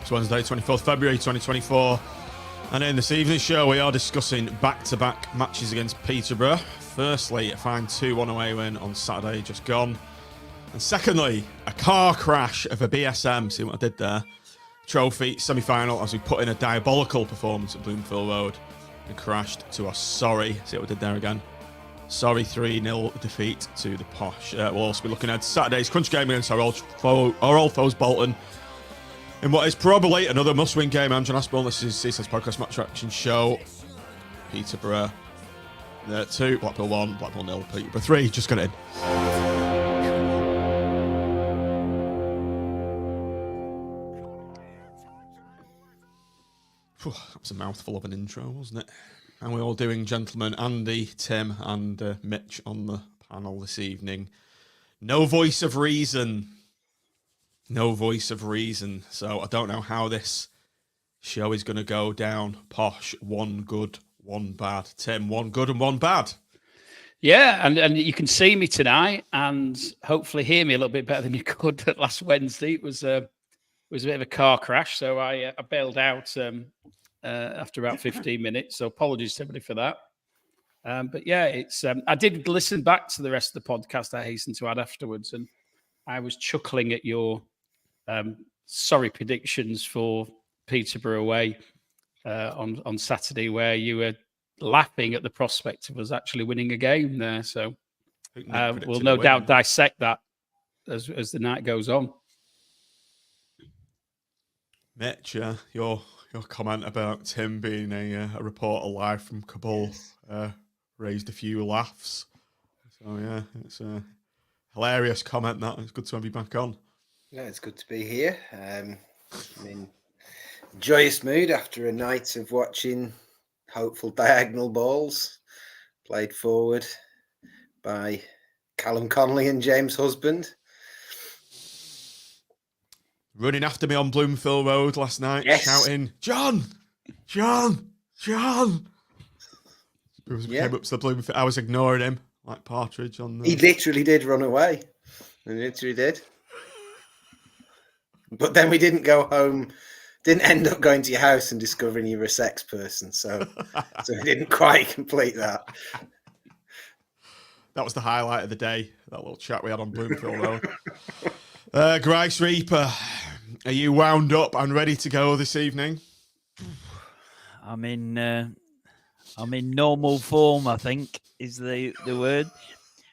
It's Wednesday, 24th February 2024. And in this evening's show, we are discussing back-to-back matches against Peterborough. Firstly, a fine 2-1 away win on Saturday, just gone. And secondly, a car crash of a BSM, see what I did there, Trophy semi-final as we put in a diabolical performance at Bloomfield Road and crashed to a sorry, see what we did there again, sorry 3-0 defeat to the Posh. We'll also be looking at Saturday's crunch game against our old foes Bolton in what is probably another must-win game. I'm John Aspel, this is CSS Podcast Match Reaction Show. Peterborough 2, Blackpool 1, Blackpool 0, Peterborough 3, just got it in. That was a mouthful of an intro, wasn't it? And we're all doing gentlemen Andy, Tim and Mitch on the panel this evening. No voice of reason. No voice of reason. So I don't know how this show is going to go down. Posh, one good, one bad. Tim, one good and one bad. Yeah, and you can see me tonight and hopefully hear me a little bit better than you could last Wednesday. It was a bit of a car crash, so I bailed out after about 15 minutes. So apologies to everybody for that. But yeah, it's I did listen back to the rest of the podcast, I hasten to add, afterwards, and I was chuckling at your sorry predictions for Peterborough away on Saturday, where you were laughing at the prospect of us actually winning a game there. So we'll no doubt dissect that as the night goes on. Mitch, your comment about Tim being a reporter live from Kabul raised a few laughs. So yeah, it's a hilarious comment. That it's good to have you back on. Yeah, it's good to be here. I'm in joyous mood after a night of watching hopeful diagonal balls played forward by Callum Connolly and James Husband. Running after me on Bloomfield Road last night, shouting, John! Came up to the Bloomfield. I was ignoring him like partridge on the... He literally did run away. He literally did. But then we didn't go home, didn't end up going to your house and discovering you were a sex person. So we didn't quite complete that. That was the highlight of the day, that little chat we had on Bloomfield Road. Grace Reaper, are you wound up and ready to go this evening? I'm in normal form, I think, is the word.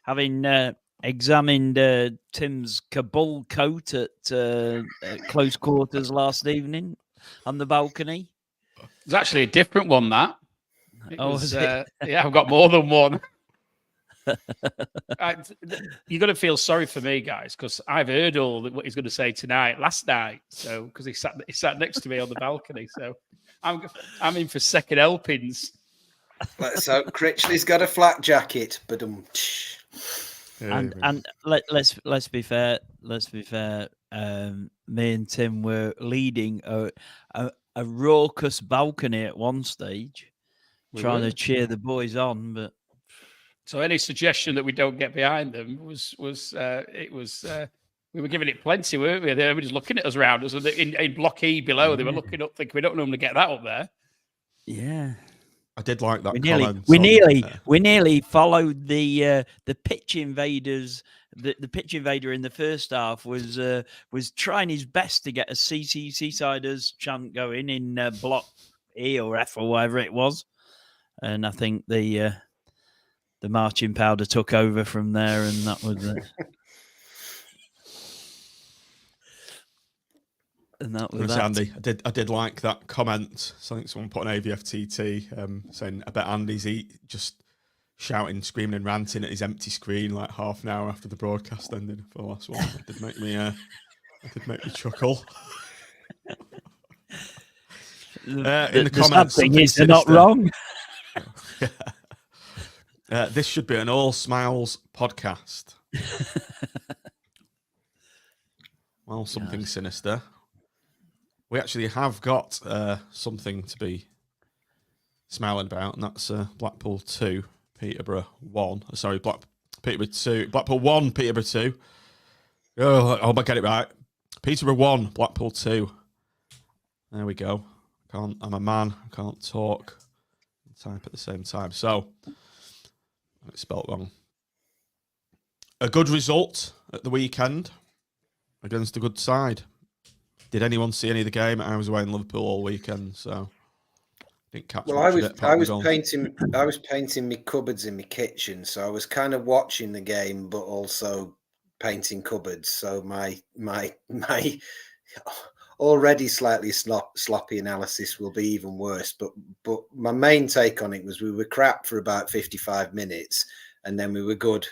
Having examined Tim's Kabul coat at close quarters last evening on the balcony. It's actually a different one, that. Was it? Yeah, I've got more than one. You're going to feel sorry for me, guys, because I've heard all what he's going to say tonight, last night. So because he sat next to me on the balcony, so I'm in for second helpings. So Critchley's got a flak jacket, but and let's be fair. Me and Tim were leading a raucous balcony at one stage, trying to cheer the boys on, but. So any suggestion that we don't get behind them was we were giving it plenty, weren't we? They were just looking at us around us, and in block E below, they were looking up, thinking we don't normally get that up there. Yeah, I did like that. We nearly followed the pitch invaders. The pitch invader in the first half was trying his best to get a Seasiders chant going in block E or F or whatever it was, and I think the marching powder took over from there, and that was it. And that was that. Andy, I did like that comment. So I think someone put an AVFTT saying, I bet Andy's just shouting, screaming and ranting at his empty screen like half an hour after the broadcast ended for the last one. It did make me chuckle. In the comments, sad thing is they're not wrong. This should be an all smiles podcast. Well, something sinister. We actually have got something to be smiling about, and that's Blackpool 2, Peterborough 1. Sorry, Peterborough 2. Blackpool 1, Peterborough 2. Oh, I hope I get it right. Peterborough 1, Blackpool 2. There we go. I'm a man. I can't talk and type at the same time. So, it's spelt wrong. A good result at the weekend against a good side. Did anyone see any of the game? I was away in Liverpool all weekend, so didn't catch Well, much of it. I was painting my cupboards in my kitchen, so I was kind of watching the game, but also painting cupboards. So my already slightly sloppy analysis will be even worse. But my main take on it was we were crap for about 55 minutes, and then we were good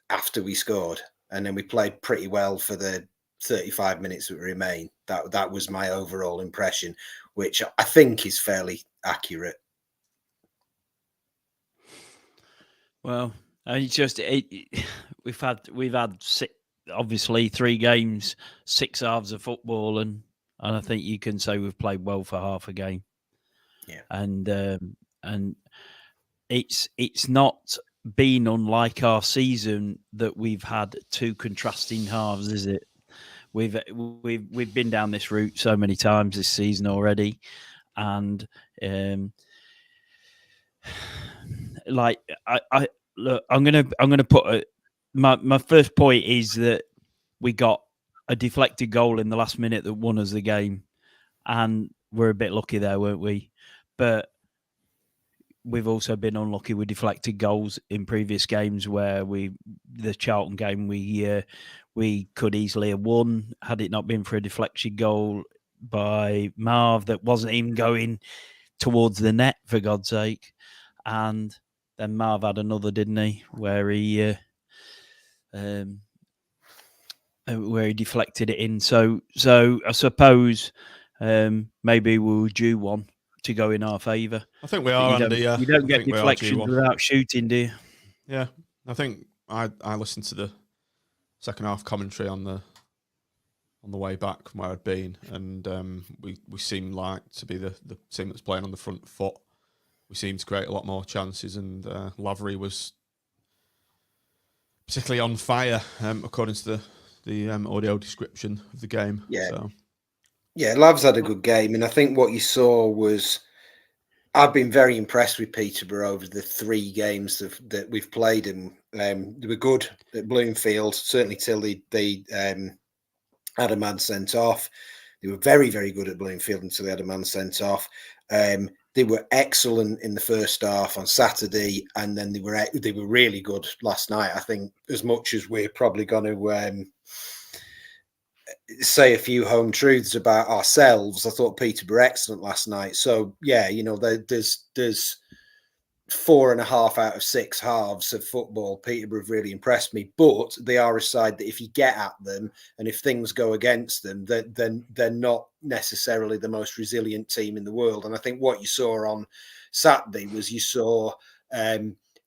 after we scored, and then we played pretty well for the 35 minutes that remain. That was my overall impression, which I think is fairly accurate. Well, it's just we've had obviously 3 games, 6 halves of football, and I think you can say we've played well for half a game. Yeah, and it's not been unlike our season that we've had 2 contrasting halves, is it? We've been down this route so many times this season already, and like I look, I'm gonna put my first point is that we got a deflected goal in the last minute that won us the game, and we're a bit lucky there, weren't we? But we've also been unlucky with deflected goals in previous games where the Charlton game we could easily have won had it not been for a deflection goal by Marv that wasn't even going towards the net, for God's sake. And then Marv had another, didn't he, where he deflected it in. So I suppose maybe we were due one to go in our favour. I think we are, Andy. You don't get deflections without shooting, do you? Yeah, I think I listened to the second half commentary on the way back from where I'd been, and we seemed like to be the team that's playing on the front foot. We seemed to create a lot more chances, and Lavery was particularly on fire, according to the audio description of the game. Yeah, so. Yeah, Lav's had a good game, and I think what you saw was I've been very impressed with Peterborough over the 3 games that we've played, and they were good at Bloomfield, certainly till they had a man sent off. They were very, very good at Bloomfield until they had a man sent off. They were excellent in the first half on Saturday, and then they were really good last night. I think as much as we're probably going to say a few home truths about ourselves, I thought Peterborough excellent last night. So yeah, there's 4.5 out of 6 halves of football. Peterborough have really impressed me, but they are a side that if you get at them and if things go against them, then they're not necessarily the most resilient team in the world. And I think what you saw on Saturday was you saw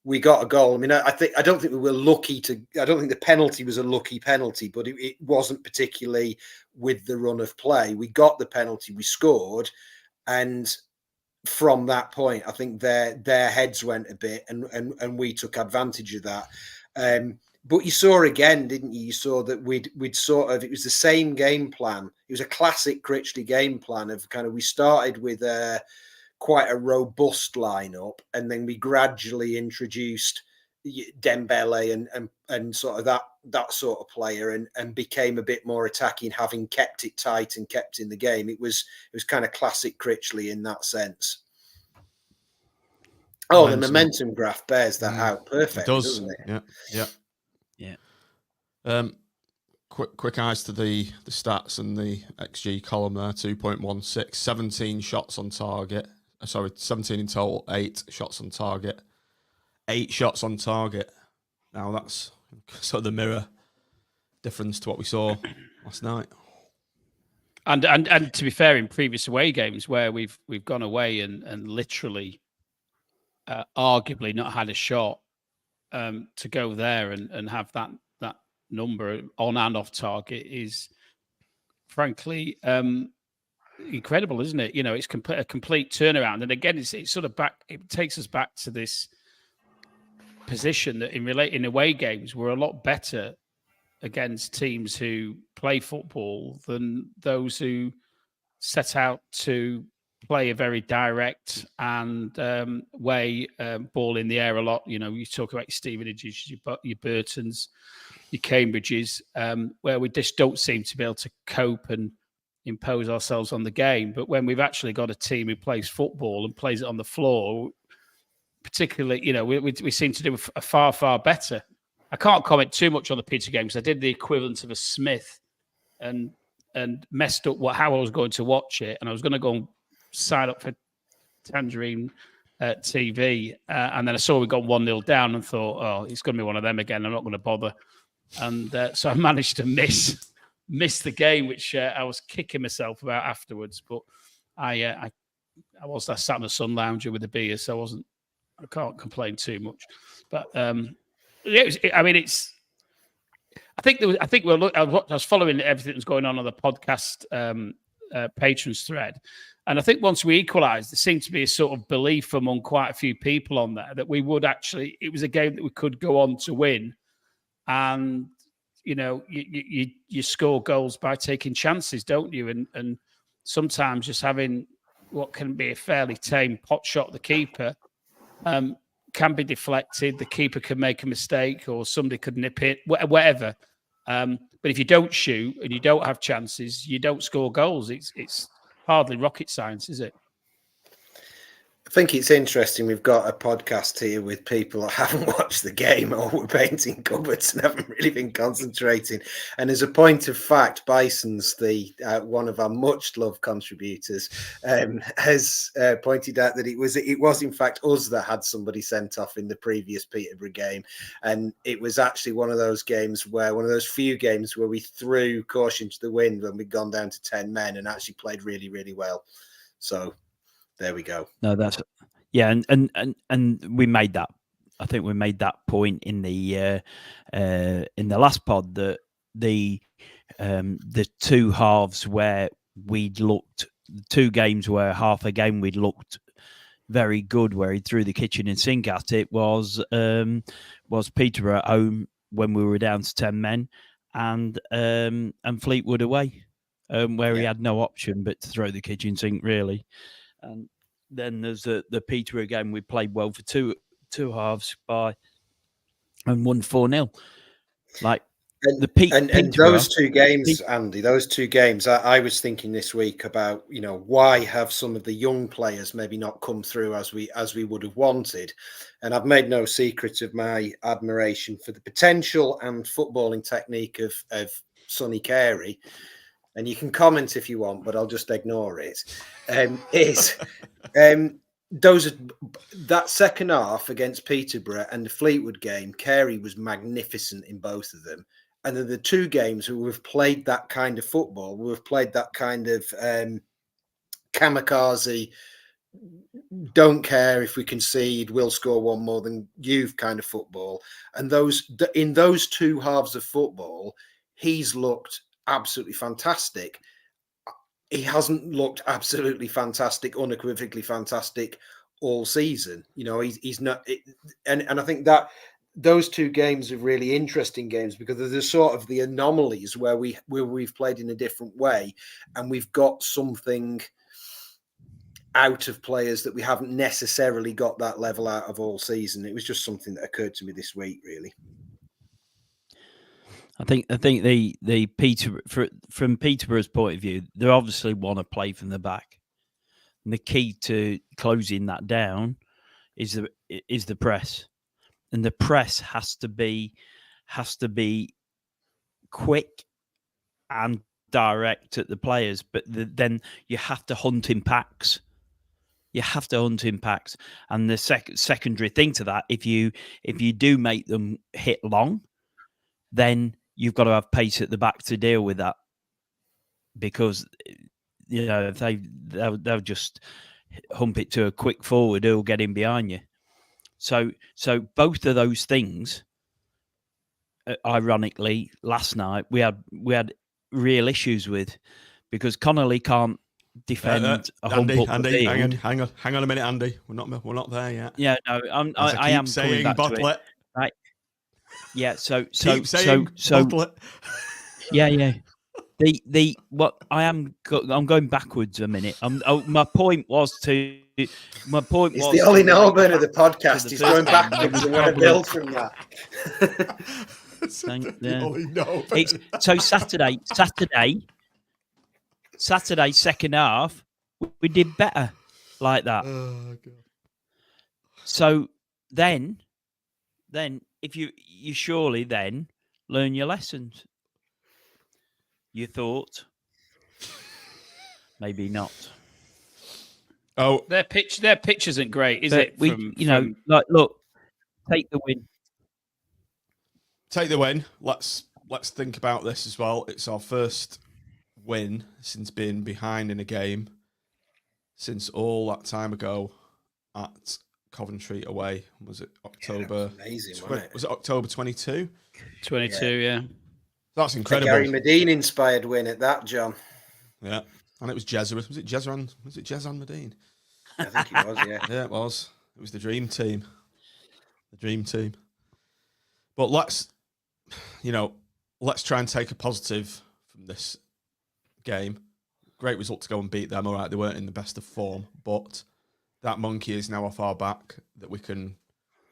we got a goal. I mean, I don't think we were lucky I don't think the penalty was a lucky penalty, but it wasn't particularly with the run of play. We got the penalty, we scored, and from that point, I think their heads went a bit, and we took advantage of that. But you saw again, didn't you? You saw that we'd sort of, it was the same game plan. It was a classic Critchley game plan of kind of, we started with quite a robust lineup, and then we gradually introduced Dembele and sort of that sort of player, and became a bit more attacking, having kept it tight and kept in the game. It was kind of classic Critchley in that sense. Oh, the momentum graph bears that out perfectly, doesn't it? Yeah. Quick eyes to the stats and the XG column there. 2.16, 17 shots on target. 17 in total, 8 shots on target. 8 shots on target. Now that's sort of the mirror difference to what we saw last night. And to be fair, in previous away games where we've gone away and literally, arguably not had a shot, to go there and have that number on and off target is, frankly, incredible, isn't it? It's a complete turnaround. And again, it's sort of back. It takes us back to this position that in away games we're a lot better against teams who play football than those who set out to play a very direct and way, ball in the air a lot. You know, you talk about your Stevenages, your Burtons, your Cambridges, where we just don't seem to be able to cope and impose ourselves on the game. But when we've actually got a team who plays football and plays it on the floor, particularly, you know, we seem to do a far, far better. I can't comment too much on the Peterborough game because I did the equivalent of a Smith and messed up how I was going to watch it. And I was going to go and sign up for Tangerine TV. And then I saw we got 1-0 down and thought, oh, it's going to be one of them again. I'm not going to bother. And so I managed to miss the game, which I was kicking myself about afterwards. But I sat in the sun lounger with a beer, so I can't complain too much. But I was following everything that was going on the podcast patrons thread, and I think once we equalised, there seemed to be a sort of belief among quite a few people on there that we would actually. It was a game that we could go on to win, and you know, you score goals by taking chances, don't you? And sometimes just having what can be a fairly tame pot shot at the keeper can be deflected. The keeper can make a mistake, or somebody could nip it, whatever. But if you don't shoot and you don't have chances, you don't score goals. It's hardly rocket science, is it? I think it's interesting. We've got a podcast here with people that haven't watched the game or were painting cupboards and haven't really been concentrating. And as a point of fact, Bison's one of our much loved contributors has pointed out that it was in fact us that had somebody sent off in the previous Peterborough game, and it was actually one of those few games where we threw caution to the wind when we'd gone down to 10 men and actually played really, really well. So. There we go. No, and we made that. I think we made that point in the last pod that the two halves where we'd looked, 2 games where half a game we'd looked very good, where he threw the kitchen and sink at it, was Peterborough at home when we were down to 10 men, and Fleetwood away, where he had no option but to throw the kitchen sink, really. And then there's the Peterborough game. We played well for two halves and won 4-0. Like and those 2 games, Andy. Those 2 games. I was thinking this week about, you know, why have some of the young players maybe not come through as we would have wanted. And I've made no secret of my admiration for the potential and footballing technique of Sonny Carey. And you can comment if you want, but I'll just ignore it. That second half against Peterborough and the Fleetwood game, Carey was magnificent in both of them. And then the 2 games where we've played that kind of football, we've played that kind of kamikaze, don't care if we concede, we'll score 1 more than you've kind of football. And in those 2 halves of football, he's looked absolutely fantastic. He hasn't looked absolutely fantastic, unequivocally fantastic all season. You know, he's not, and I think that those 2 games are really interesting games because there's sort of the anomalies where we've played in a different way, and we've got something out of players that we haven't necessarily got that level out of all season. It was just something that occurred to me this week, really. I think the from Peterborough's point of view, they obviously want to play from the back, and the key to closing that down is the press, and the press has to be quick and direct at the players, but then you have to hunt in packs. And the secondary thing to that, if you do make them hit long, then you've got to have pace at the back to deal with that, because you know they'll just hump it to a quick forward who'll get in behind you. So both of those things, ironically, last night we had real issues with, because Connolly can't defend a hump up Andy, the field. hang on a minute, Andy. We're not there yet. Yeah, no, I am saying coming back bottle to it. Right. Yeah, so Keep saying bottle it. Yeah. I'm going backwards a minute. My point was to. My point It's was the Ollie to relate Norburn of the back to podcast. the He's first going game where backwards we and want to probably- build from that. Yeah. Ollie, no. It's so Saturday, second half, we did better like that. Oh, God. So then if you surely then learn your lessons. You thought, maybe not. Oh, Their pitch isn't great, is But it? Look, take the win. take the win. Let's think about this as well. It's our first win since being behind in a game since all that time ago at Coventry away. Was it October? Yeah, amazing, wasn't it? Was it October 22? 22, yeah. That's A incredible. Gary Medine inspired win at that, John. Yeah, and it was Jezza. Was it Jezza? Was it Jezza Medine? I think it was, yeah. Yeah, it was. It was the dream team. The dream team. But let's try and take a positive from this game. Great result to go and beat them. All right, they weren't in the best of form, but that monkey is now off our back that we can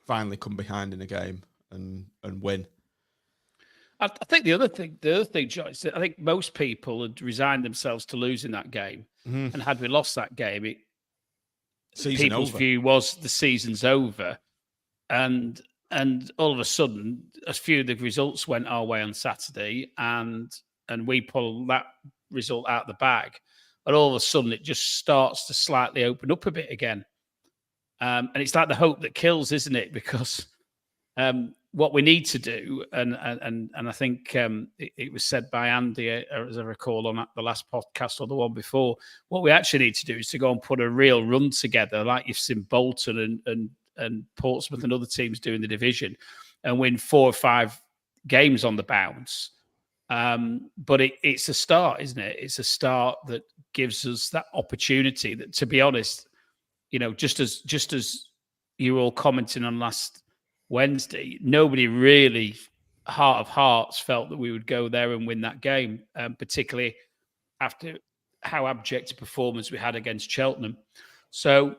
finally come behind in a game and win. I think the other thing, Joyce, I think most people had resigned themselves to losing that game. Mm-hmm. And had we lost that game, people's over. view was the season's over. And all of a sudden, a few of the results went our way on Saturday, and we pulled that result out of the bag. And all of a sudden, it just starts to slightly open up a bit again. And it's like the hope that kills, isn't it? Because what we need to do, and I think it was said by Andy, as I recall, on the last podcast or the one before, what we actually need to do is to go and put a real run together, like you've seen Bolton and Portsmouth and other teams do in the division, and win 4 or 5 games on the bounce. But it's a start, isn't it? It's a start that gives us that opportunity that, to be honest, just as you were all commenting on last Wednesday, nobody really, heart of hearts, felt that we would go there and win that game, particularly after how abject a performance we had against Cheltenham. So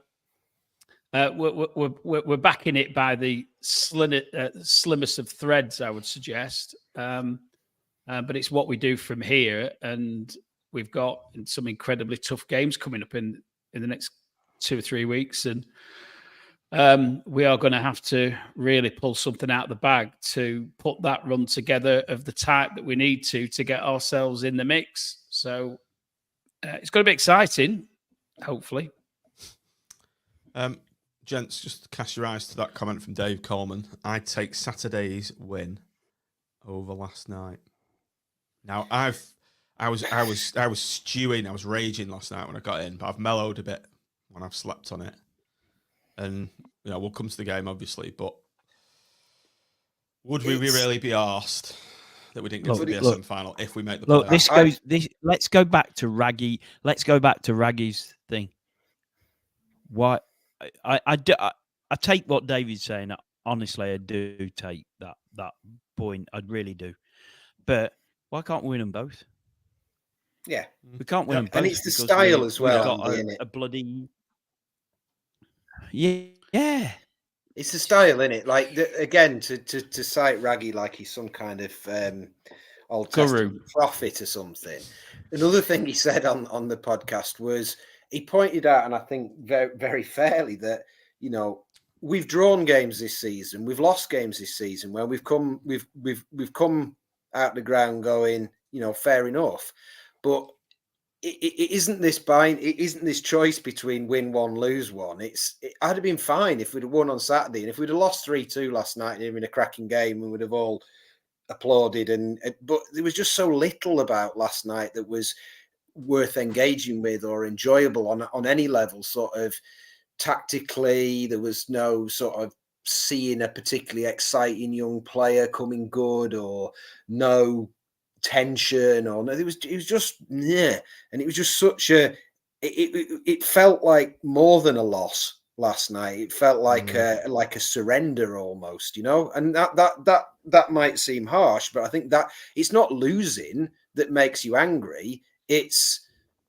we're backing it by the slimmest of threads, I would suggest. But it's what we do from here, and we've got some incredibly tough games coming up in the next 2 or 3 weeks, and we are going to have to really pull something out of the bag to put that run together of the type that we need to get ourselves in the mix. So it's going to be exciting, hopefully. Gents, just cast your eyes to that comment from Dave Coleman. I'd take Saturday's win over last night. Now I was stewing, I was raging last night when I got in, but I've mellowed a bit when I've slept on it. And we'll come to the game obviously, but would we really be arsed that we didn't get to the BSM final if we make the playoffs? Let's go back to Raggy. Let's go back to Raggy's thing. Why? I take what David's saying. Honestly, I do take that point. I really do. But why can't we win them both? Yeah, we can't win them both. And it's the style as well. We've got a bloody yeah. It's the style, isn't it? Like again, to cite Raggy like he's some kind of Old Testament prophet or something. Another thing he said on the podcast was he pointed out, and I think very, very fairly, that we've drawn games this season, we've lost games this season where we've come out the ground going, fair enough, but it isn't this choice between win one, lose one. I'd have been fine if we'd have won on Saturday, and if we'd have lost 3-2 last night in a cracking game, we would have all applauded. But there was just so little about last night that was worth engaging with or enjoyable on any level. Sort of tactically, there was no sort of seeing a particularly exciting young player coming good, or no tension, or no, it was just and it was just such a it felt like more than a loss last night. It felt like a surrender almost, and that might seem harsh, but I think that it's not losing, that makes you angry. It's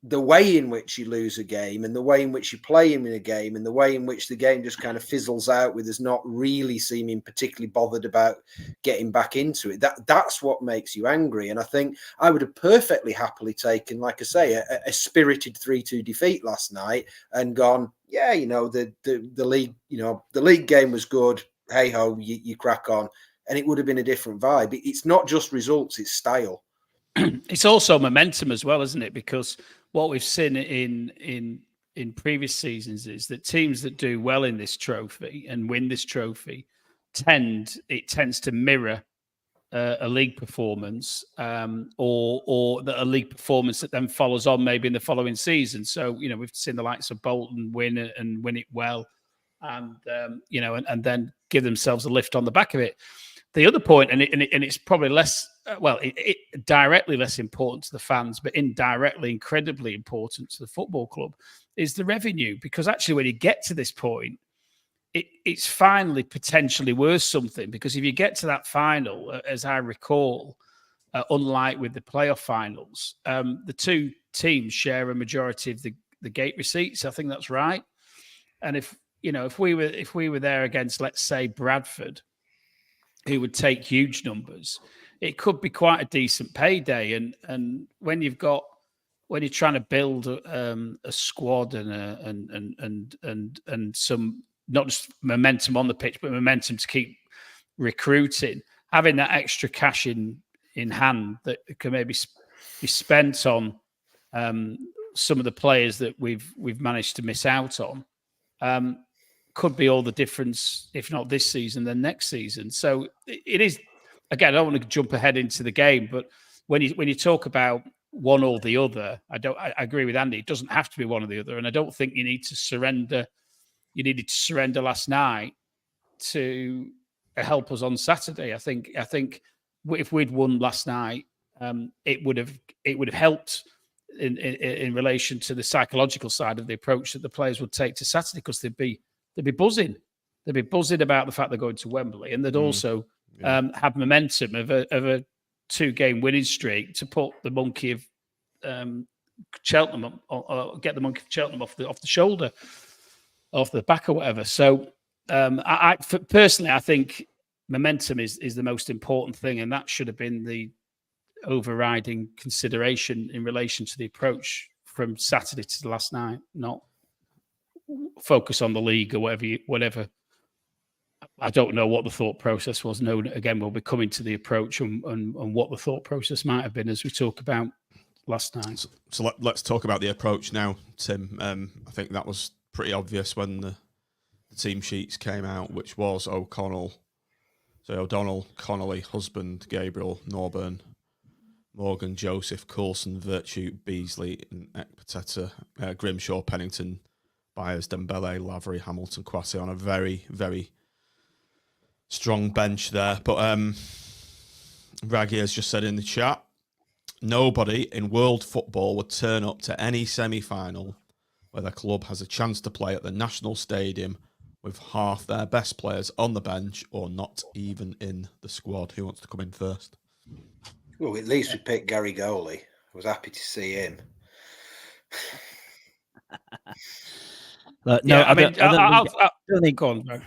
the way in which you lose a game and the way in which you play him in a game and the way in which the game just kind of fizzles out with us not really seeming particularly bothered about getting back into it. That's what makes you angry. And I think I would have perfectly happily taken, like I say, a spirited 3-2 defeat last night and gone, yeah, the league, the league game was good. Hey ho, you crack on. And it would have been a different vibe. It's not just results, it's style. It's also momentum as well, isn't it? Because what we've seen in previous seasons is that teams that do well in this trophy and win this trophy tends to mirror a league performance, or a league performance that then follows on maybe in the following season. So we've seen the likes of Bolton win it well, and and then give themselves a lift on the back of it. The other point, and it's probably less, it directly less important to the fans, but indirectly incredibly important to the football club, is the revenue. Because actually, when you get to this point, it's finally potentially worth something. Because if you get to that final, as I recall, unlike with the playoff finals, the two teams share a majority of the gate receipts. I think that's right. And if we were there against, let's say, Bradford, who would take huge numbers, it could be quite a decent payday. And when you're trying to build a squad and some, not just momentum on the pitch, but momentum to keep recruiting, having that extra cash in hand that can maybe be spent on some of the players that we've managed to miss out on, could be all the difference, if not this season, then next season. So it is, again, I don't want to jump ahead into the game, but when you talk about one or the other, I agree with Andy. It doesn't have to be one or the other. And I don't think you need to surrender. You needed to surrender last night to help us on Saturday. I think if we'd won last night, it would have helped in relation to the psychological side of the approach that the players would take to Saturday, because they'd be buzzing. They'd be buzzing about the fact they're going to Wembley, and they'd also have momentum of a 2-game winning streak to put the monkey of Cheltenham, or get the monkey of Cheltenham off the shoulder, off the back or whatever. So personally, I think momentum is the most important thing, and that should have been the overriding consideration in relation to the approach from Saturday to last night, not focus on the league or whatever. I don't know what the thought process was. No, again, we'll be coming to the approach and what the thought process might have been as we talk about last night. So let's talk about the approach now, Tim. I think that was pretty obvious when the team sheets came out, which was O'Donnell, Connolly, Husband, Gabriel, Norburn, Morgan, Joseph, Coulson, Virtue, Beasley, and Ekpateta, Grimshaw, Pennington, Byers, Dembele, Lavery, Hamilton, Kwasi on a very, very strong bench there. But Raggy has just said in the chat, nobody in world football would turn up to any semi-final where their club has a chance to play at the National Stadium with half their best players on the bench or not even in the squad. Who wants to come in first? Well, at least we picked Gary Goalie. I was happy to see him. I don't think. Go on, bro.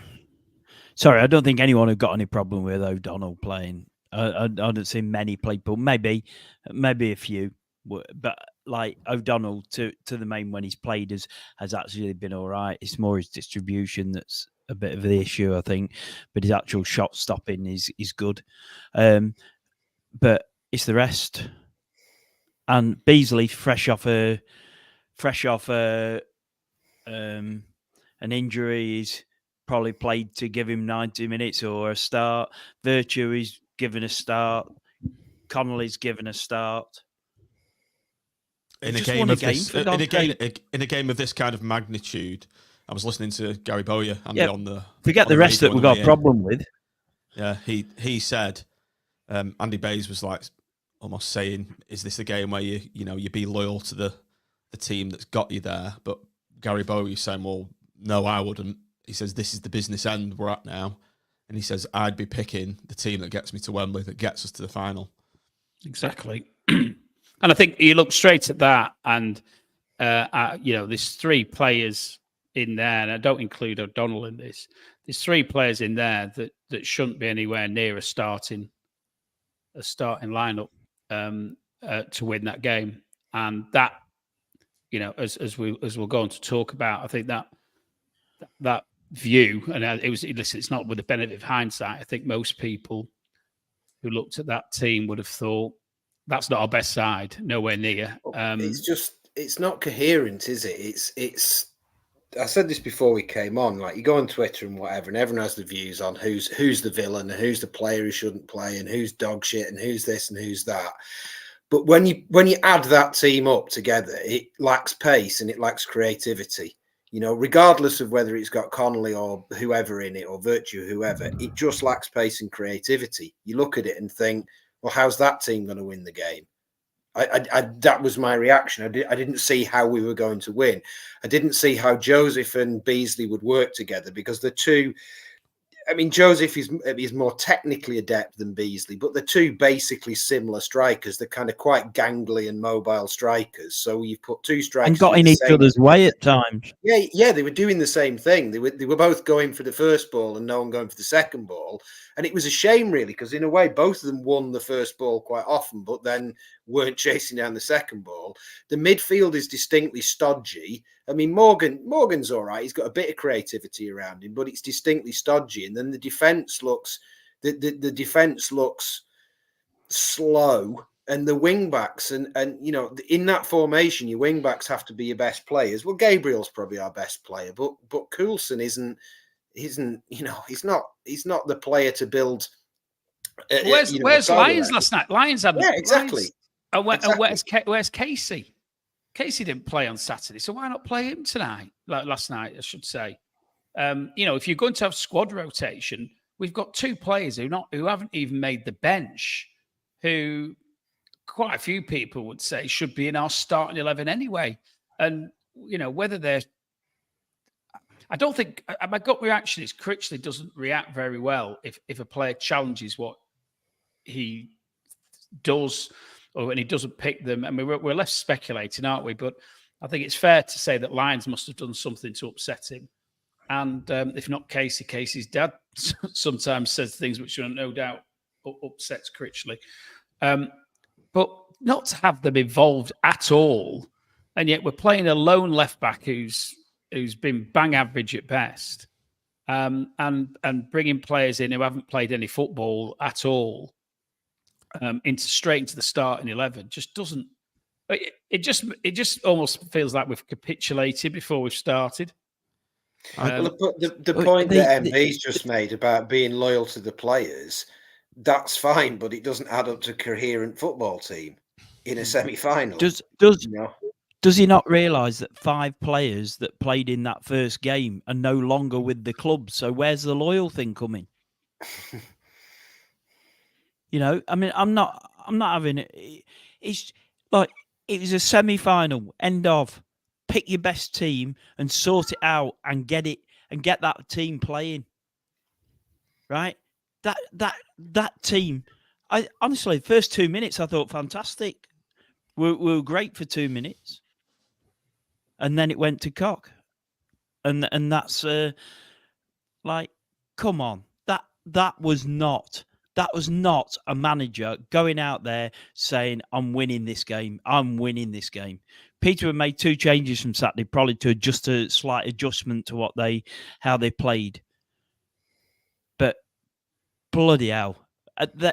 Sorry, I don't think anyone had got any problem with O'Donnell playing. I don't see many people, maybe a few, but like O'Donnell to the main when he's played has actually been all right. It's more his distribution that's a bit of the issue, I think, but his actual shot stopping is good. But it's the rest. And Beasley, fresh off an injury, he's probably played to give him 90 minutes or a start. Virtue is given a start. Connolly's given a start. In a game of this kind of magnitude, I was listening to Gary Bowyer on the. Forget the rest that we've got a problem with. Yeah, he said, Andy Bays was like almost saying, "Is this a game where you be loyal to the team that's got you there?" But Gary Bowyer is saying, "Well, no, I wouldn't." He says, "This is the business end we're at now," and he says, "I'd be picking the team that gets me to Wembley, that gets us to the final." Exactly. And I think you look straight at that, and there's 3 players in there, and I don't include O'Donnell in this. There's 3 players in there that shouldn't be anywhere near a starting lineup to win that game, and that, as we'll go on to talk about, I think that view, and it's not with the benefit of hindsight. I think most people who looked at that team would have thought that's not our best side, nowhere near. It's not coherent, is it? It's. I said this before we came on. Like, you go on Twitter and whatever, and everyone has the views on who's the villain and who's the player who shouldn't play and who's dog shit and who's this and who's that. But when you add that team up together, it lacks pace and it lacks creativity. Regardless of whether it's got Connolly or whoever in it, or Virtue, whoever, it just lacks pace and creativity. You look at it and think, well, how's that team going to win the game? That was my reaction. I didn't see how we were going to win. I didn't see how Joseph and Beasley would work together, because the two, I mean, Joseph is more technically adept than Beasley, but they're 2 basically similar strikers. They're kind of quite gangly and mobile strikers. So you've put 2 strikers and got in each other's way at times. Yeah, they were doing the same thing. They were both going for the first ball and no one going for the second ball. And it was a shame, really, because in a way, both of them won the first ball quite often, but then weren't chasing down the second ball. The midfield is distinctly stodgy. I mean, Morgan's all right. He's got a bit of creativity around him, but it's distinctly stodgy. And then the defence looks slow. And the wing backs, and in that formation, your wing backs have to be your best players. Well, Gabriel's probably our best player, but Coulson isn't. He's not the player to build. Where's Lyons last night? Lyons had exactly. Where's Casey? Casey didn't play on Saturday, so why not play him tonight? Like last night, I should say. If you're going to have squad rotation, we've got 2 players who haven't even made the bench, who quite a few people would say should be in our starting 11 anyway. And whether they're, I don't think, my gut reaction is Critchley doesn't react very well if a player challenges what he does, or when he doesn't pick them. I mean, we're left speculating, aren't we? But I think it's fair to say that Lyons must have done something to upset him. And if not Casey's dad sometimes says things which no doubt upsets Critchley. But not to have them involved at all, and yet we're playing a lone left back who's been bang average at best, and bringing players in who haven't played any football at all straight into the starting 11 just doesn't. It just almost feels like we've capitulated before we've started. The point that MB's just made about being loyal to the players, that's fine, but it doesn't add up to a coherent football team in a semi-final. Does he not realise that 5 players that played in that first game are no longer with the club? So where's the loyal thing coming? I mean, I'm not having it. It's like, it was a semi-final. End of. Pick your best team and sort it out and get that team playing. Right? That team. I honestly, the first 2 minutes I thought fantastic. We were great for 2 minutes, and then it went to cock, and that's like, come on, that was not a manager going out there saying, I'm winning this game. Peterborough made 2 changes from Saturday, probably to just a slight adjustment to how they played, but bloody hell.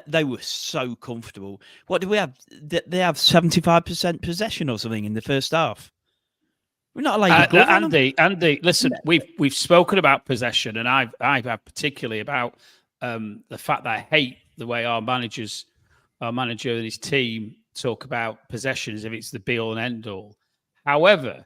They were so comfortable. What do we have? They have 75% possession or something in the first half. We're not allowed. Andy, listen, we've spoken about possession, and I've had particularly about the fact that I hate the way our manager and his team talk about possession as if it's the be all and end all. However,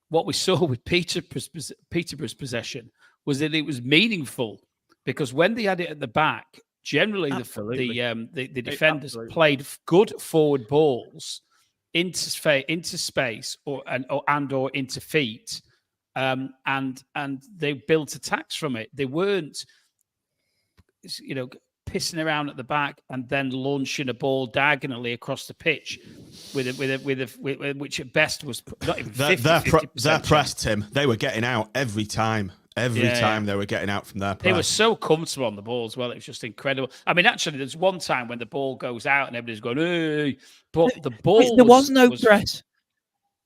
what we saw with Peterborough's possession was that it was meaningful, because when they had it at the back, generally, the defenders played good forward balls into space or into feet, and they built attacks from it. They weren't, pissing around at the back and then launching a ball diagonally across the pitch with which at best was not even 50%. Their press, Tim, they were getting out every time. Every time they were getting out from their press. They were so comfortable on the ball as well. It was just incredible. I mean, actually, there's one time when the ball goes out and everybody's going, hey, but the ball there was no press.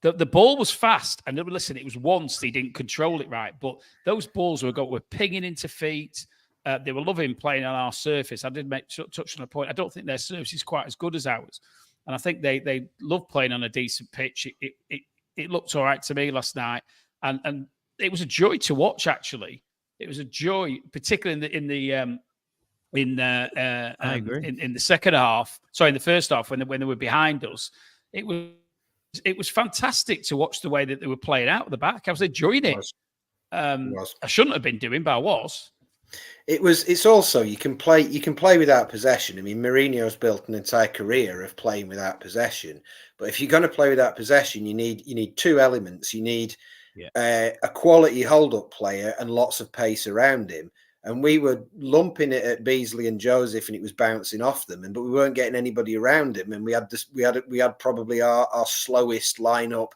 The ball was fast. And listen, it was once they didn't control it right. But those balls were pinging into feet. They were loving playing on our surface. I did touch on a point. I don't think their surface is quite as good as ours. And I think they love playing on a decent pitch. It looked all right to me last night. And it was a joy to watch, actually. It was a joy, particularly in the second half. Sorry, in the first half when they were behind us. It was fantastic to watch the way that they were playing out at the back. I was enjoying it. I shouldn't have been doing, but I was. It's also you can play without possession. I mean, Mourinho's built an entire career of playing without possession. But if you're going to play without possession, you need two elements. You need a quality hold-up player and lots of pace around him. And we were lumping it at Beasley and Joseph, and it was bouncing off them. But we weren't getting anybody around him. And we had probably our slowest lineup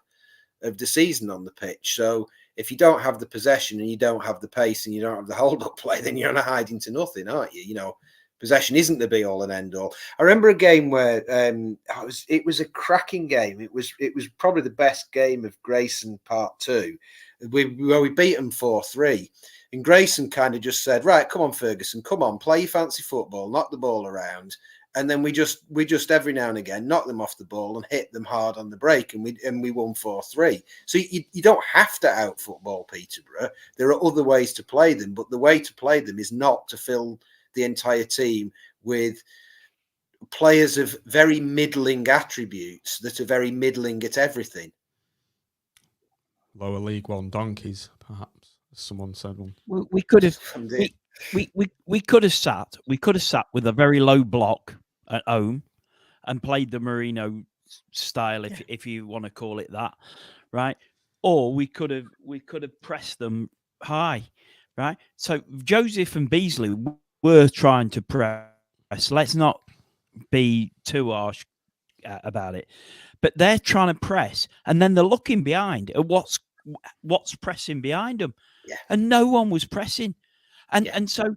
of the season on the pitch. So if you don't have the possession and you don't have the pace and you don't have the hold-up play, then you're not hiding to nothing, aren't you? You know, possession isn't the be-all and end-all. I remember a game where it was a cracking game. It was probably the best game of Grayson Part 2, where we beat them 4-3. And Grayson kind of just said, right, come on, Ferguson, come on, play your fancy football, knock the ball around. And then we just every now and again knock them off the ball and hit them hard on the break, and we won 4-3. So you don't have to out football Peterborough. There are other ways to play them, but the way to play them is not to fill the entire team with players of very middling attributes that are very middling at everything. Lower League One donkeys, perhaps. Someone said one. We could have we could have sat with a very low block at home and played the Mourinho style, if you want to call it that, right? Or we could have pressed them high, right? So Joseph and Beasley were trying to press. Let's not be too harsh about it, but they're trying to press, and then they're looking behind at what's pressing behind them, and no one was pressing, and so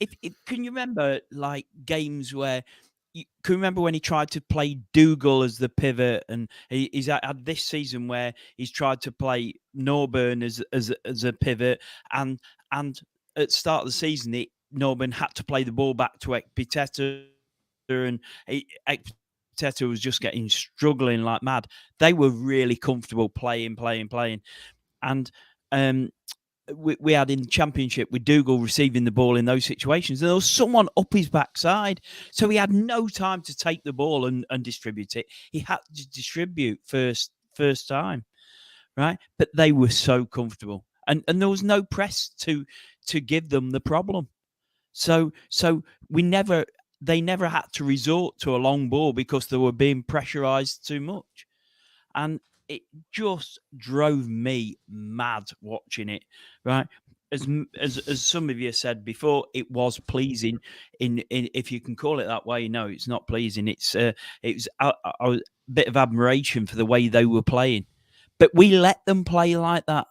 if can you remember like games where you can remember when he tried to play Dougal as the pivot, and he's had this season where he's tried to play Norburn as a pivot, and at the start of the season, Norburn had to play the ball back to Ekpiteta, and Ekpiteta was just struggling like mad. They were really comfortable playing, and we had in the Championship with Dougal receiving the ball in those situations. There was someone up his backside, so he had no time to take the ball and distribute it. He had to distribute first time, right? But they were so comfortable, and there was no press to give them the problem. So they never had to resort to a long ball because they were being pressurized too much, and it just drove me mad watching it, right? As some of you said before, it was pleasing. In if you can call it that way. No, it's not pleasing. It was a bit of admiration for the way they were playing, but we let them play like that.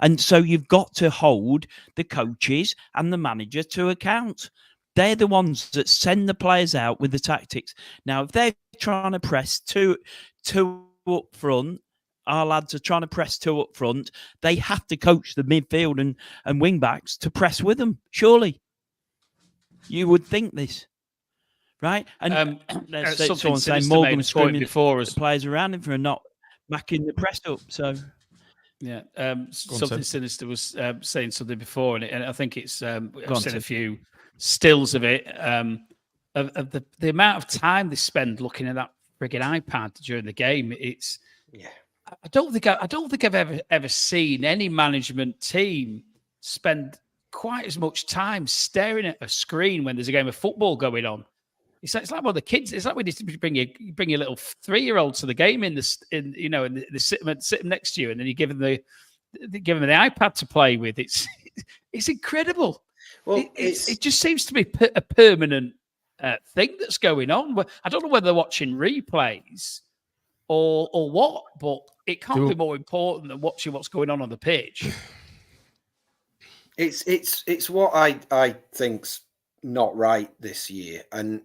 And so you've got to hold the coaches and the manager to account. They're the ones that send the players out with the tactics. Now, if they're trying to press two up front, our lads are trying to press two up front, they have to coach the midfield and wing backs to press with them, surely. You would think this, right? And there's someone saying Morgan was screaming before us, the players around him for not backing the press up. So, yeah, something sinister was saying something before, and I think it's I've seen a few stills of it, of the amount of time they spend looking at that frigging iPad during the game. It's I don't think I've ever seen any management team spend quite as much time staring at a screen when there's a game of football going on. It's like one of the kids. It's like when you bring your little 3-year-old to the game and they sit them next to you, and then you give them the iPad to play with. It's incredible. Well, it just seems to be a permanent thing that's going on. I don't know whether they're watching replays or what, but it can't be more important than watching what's going on the pitch. It's what I think's not right this year, and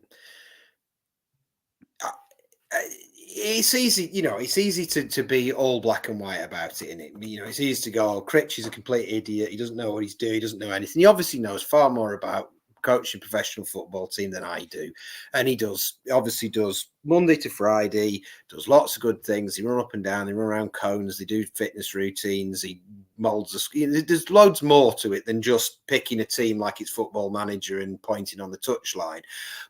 it's easy, it's easy to be all black and white about it, innit? It's easy to go, Critch is a complete idiot. He doesn't know what he's doing. He doesn't know anything. He obviously knows far more about coaching a professional football team than I do. And he obviously does Monday to Friday, does lots of good things. They run up and down, they run around cones, they do fitness routines, he molds there's loads more to it than just picking a team like it's Football Manager and pointing on the touchline.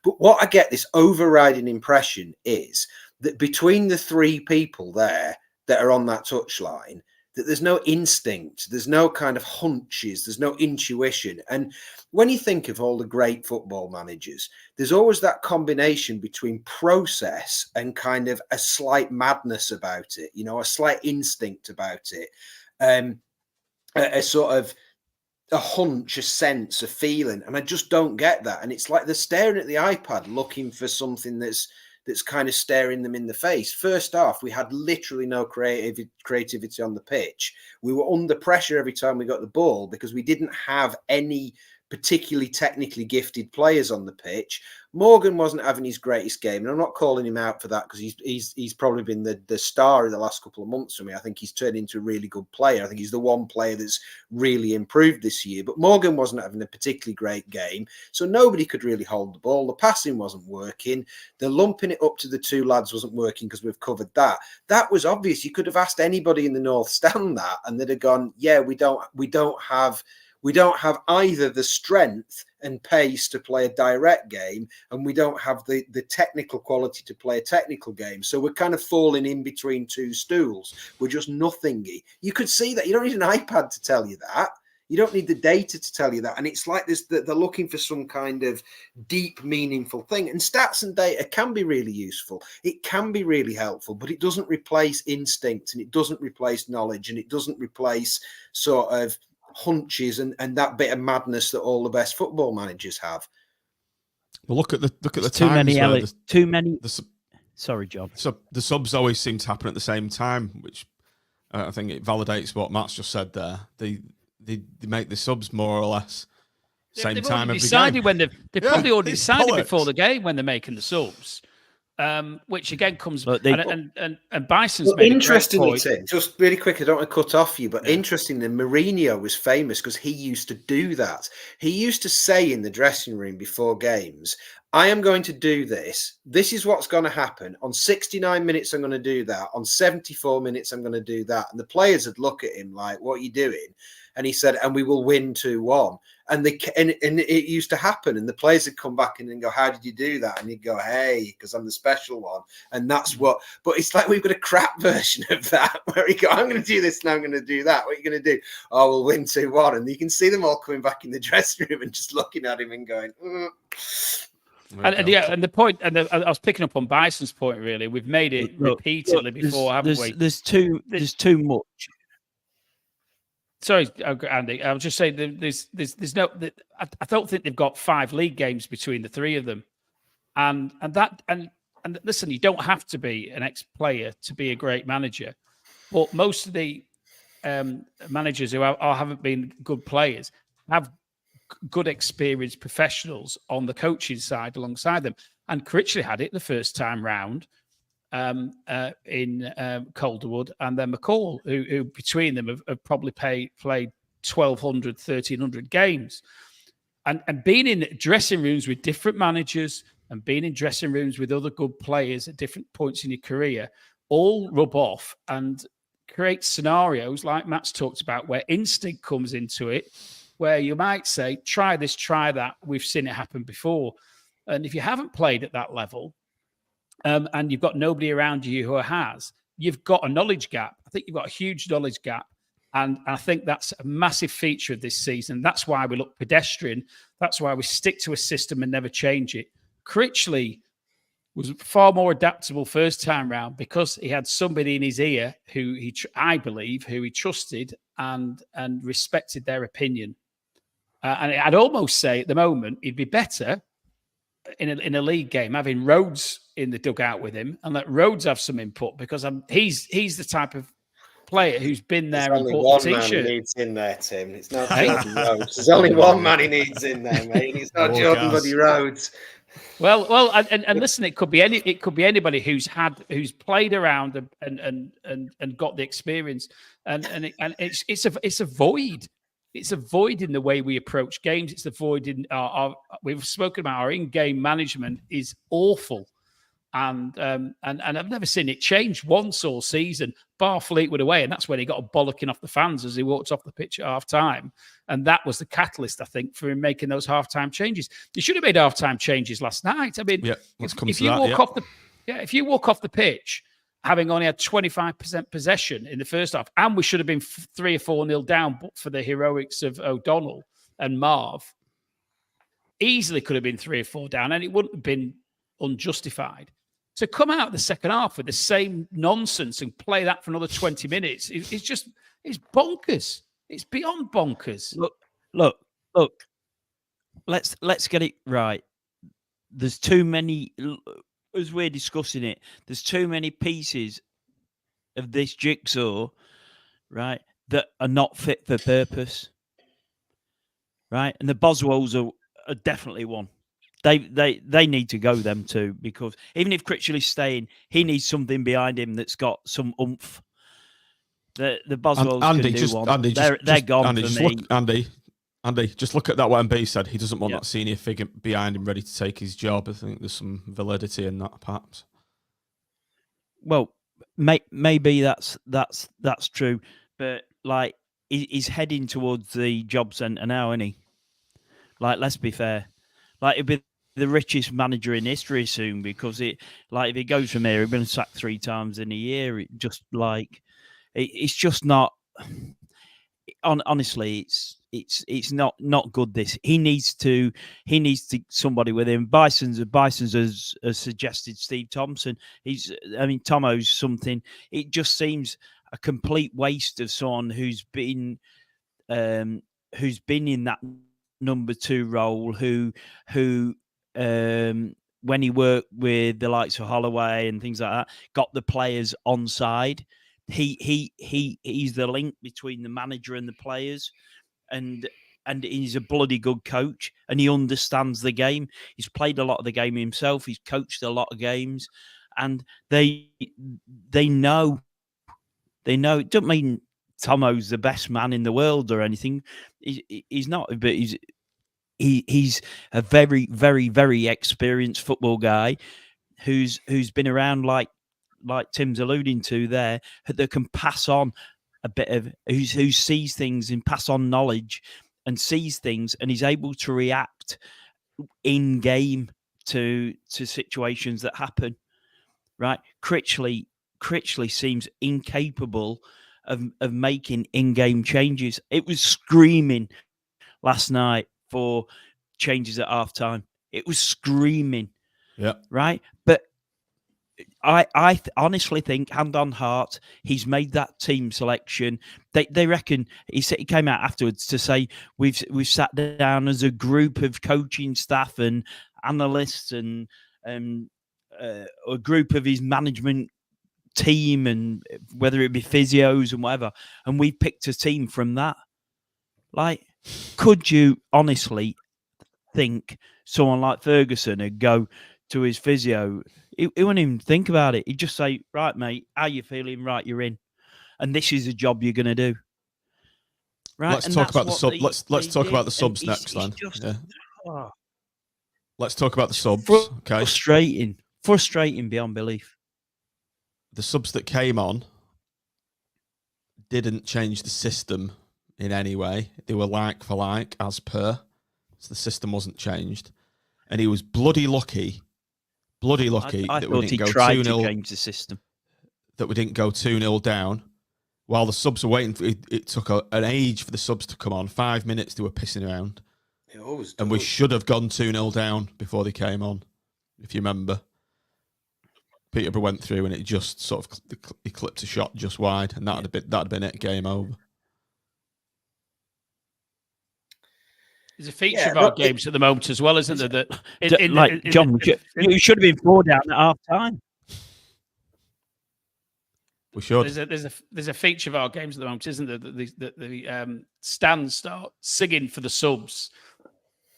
But what I get this overriding impression is that between the three people there that are on that touchline, that there's no instinct, there's no kind of hunches, there's no intuition. And when you think of all the great football managers, there's always that combination between process and kind of a slight madness about it, a slight instinct about it, a sort of a hunch, a sense, a feeling. And I just don't get that. And it's like they're staring at the iPad looking for something that's kind of staring them in the face. First half, we had literally no creativity on the pitch. We were under pressure every time we got the ball because we didn't have any particularly technically gifted players on the pitch. Morgan wasn't having his greatest game, and I'm not calling him out for that because he's probably been the star of the last couple of months for me. I think he's turned into a really good player. I think he's the one player that's really improved this year. But Morgan wasn't having a particularly great game, so nobody could really hold the ball. The passing wasn't working. The lumping it up to the two lads wasn't working because we've covered that. That was obvious. You could have asked anybody in the North Stand that, and they'd have gone, "Yeah, we don't have either the strength and pace to play a direct game, and we don't have the technical quality to play a technical game. So we're kind of falling in between two stools. We're just nothingy." You could see that. You don't need an iPad to tell you that. You don't need the data to tell you that. And it's like this, that they're looking for some kind of deep, meaningful thing. And stats and data can be really useful. It can be really helpful, but it doesn't replace instinct, and it doesn't replace knowledge, and it doesn't replace sort of hunches and that bit of madness that all the best football managers have. Well, look at the too many. Sorry, John. So the subs always seem to happen at the same time, which I think it validates what Matt's just said there. They make the subs more or less same time every game. When they've probably already decided before the game when they're making the subs. Which again comes and Bison's made interestingly, a great point. Just really quick, I don't want to cut off you, but interestingly, Mourinho was famous because he used to do that. He used to say in the dressing room before games, "I am going to do this. This is what's going to happen. On 69 minutes, I'm going to do that. On 74 minutes, I'm going to do that." And the players would look at him like, "What are you doing?" And he said, "And we will win 2-1. And it used to happen. And the players would come back and then go, "How did you do that?" And he'd go, "Hey, because I'm the special one." And that's what, but it's like we've got a crap version of that where he go, "I'm going to do this and I'm going to do that. What are you going to do?" "Oh, we'll win 2-1. And you can see them all coming back in the dressing room and just looking at him and going, And the point, and I was picking up on Bison's point, really. We've made it repeatedly before, haven't we? There's too much. Sorry, Andy. I was just saying there's no. I don't think they've got 5 league games between the three of them, and listen, you don't have to be an ex-player to be a great manager, but most of the managers who haven't been good players have good experienced professionals on the coaching side alongside them. And Critchley had it the first time round in Calderwood, and then McCall, who between them have probably played 1,200, 1,300 games. And being in dressing rooms with different managers and being in dressing rooms with other good players at different points in your career all rub off and create scenarios like Matt's talked about where instinct comes into it, where you might say, "Try this, try that. We've seen it happen before." And if you haven't played at that level, and you've got nobody around you who has, you've got a knowledge gap. I think you've got a huge knowledge gap. And I think that's a massive feature of this season. That's why we look pedestrian. That's why we stick to a system and never change it. Critchley was far more adaptable first time round because he had somebody in his ear who I believe, who he trusted and respected their opinion. And I'd almost say at the moment he'd be better in a league game having Rhodes in the dugout with him and let Rhodes have some input, because he's the type of player who's been there. There's and only bought one the man he t-shirt. needs in there, Tim. It's not Hey? Jordan Rhodes. There's only one man he needs in there, mate. It's not Jordan Buddy Rhodes. Well, and listen, it could be anybody who's played around and got the experience, and it's a void. It's a void in the way we approach games. It's a void in our we've spoken about our in-game management is awful. And I've never seen it change once all season, bar Fleetwood away. And that's when he got a bollocking off the fans as he walked off the pitch at half-time. And that was the catalyst, I think, for him making those half-time changes. He should have made half-time changes last night. I mean, if you walk off the pitch, having only had 25% possession in the first half, and we should have been 3 or 4-0 down but for the heroics of O'Donnell and Marv, easily could have been 3 or 4 down, and it wouldn't have been unjustified. To come out the second half with the same nonsense and play that for another 20 minutes, it's bonkers. It's beyond bonkers. Look. Let's get it right. There's too many, as we're discussing it, there's too many pieces of this jigsaw, right, that are not fit for purpose, right? And the Boswells are definitely one. They need to go, them too, because even if Critchley's staying, he needs something behind him that's got some oomph. The Boswells can do one. They're gone for me. Andy, just look at that. What MB said. He doesn't want that senior figure behind him ready to take his job. I think there's some validity in that, perhaps. Well, maybe that's true, but like he's heading towards the job centre now, isn't he? Like, let's be fair. Like, he'll be the richest manager in history soon, because if he goes from here, he's been sacked 3 times in a year. It's just not. Honestly, it's not good. This he needs to somebody with him. Bison's has suggested Steve Thompson. Tomo's something. It just seems a complete waste of someone who's been in that number 2 role, who when he worked with the likes of Holloway and things like that, got the players on side. He's the link between the manager and the players, and he's a bloody good coach, and he understands the game. He's played a lot of the game himself. He's coached a lot of games, and they know. It doesn't mean Tomo's the best man in the world or anything. He's not, but he's a very, very, very experienced football guy who's been around, like Tim's alluding to there, that can pass on a bit of, who sees things and pass on knowledge and sees things, and he's able to react in game to situations that happen. Right, Critchley seems incapable of making in-game changes. It was screaming last night for changes at half-time. It was screaming. Yeah. Right? But I honestly think, hand on heart, he's made that team selection. They reckon, he came out afterwards to say, we've sat down as a group of coaching staff and analysts and a group of his management team, and whether it be physios and whatever, and we picked a team from that. Like, could you honestly think someone like Ferguson would go to his physio? He wouldn't even think about it. He'd just say, right, mate, how you feeling? Right, you're in, and this is a job you're going to do. Right. Let's talk about the sub. Let's talk about the subs next, then. Let's talk about the subs. Okay. Frustrating beyond belief. The subs that came on didn't change the system in any way. They were like for like, as per. So the system wasn't changed. And he was bloody lucky that we didn't go 2-0. To change the system. That we didn't go 2-0 down. While the subs were waiting, it took an age for the subs to come on. 5 minutes they were pissing around. And we should have gone 2-0 down before they came on, if you remember. Peterborough went through and it just sort of, he clipped a shot just wide, and that'd have been it, game over. There's a feature of our games at the moment as well, isn't there? John, you should have been 4 down at half time. We should. There's a feature of our games at the moment, isn't there? That the stands start singing for the subs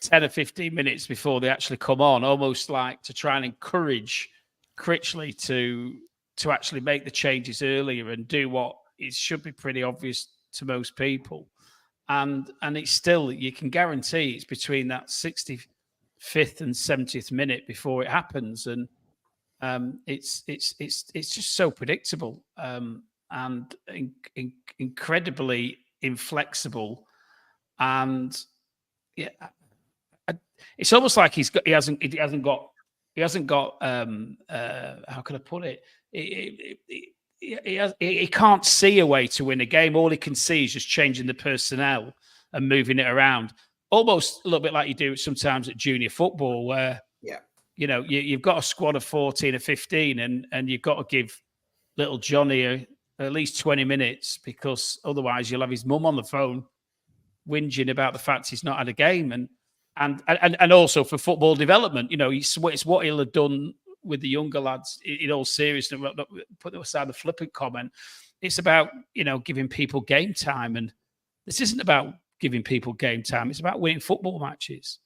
10 or 15 minutes before they actually come on, almost like to try and encourage Critchley to actually make the changes earlier and do what it should be pretty obvious to most people. And it's still, you can guarantee it's between that 65th and 70th minute before it happens, and it's just so predictable and incredibly inflexible, and yeah, it's almost like he hasn't got how can I put it? He can't see a way to win a game. All he can see is just changing the personnel and moving it around, almost a little bit like you do sometimes at junior football, where you've got a squad of 14 or 15, and you've got to give little Johnny at least 20 minutes, because otherwise you'll have his mum on the phone whinging about the fact he's not had a game, and also for football development, it's what he'll have done with the younger lads. In all seriousness, put aside the flippant comment, it's about giving people game time, and this isn't about giving people game time. It's about winning football matches.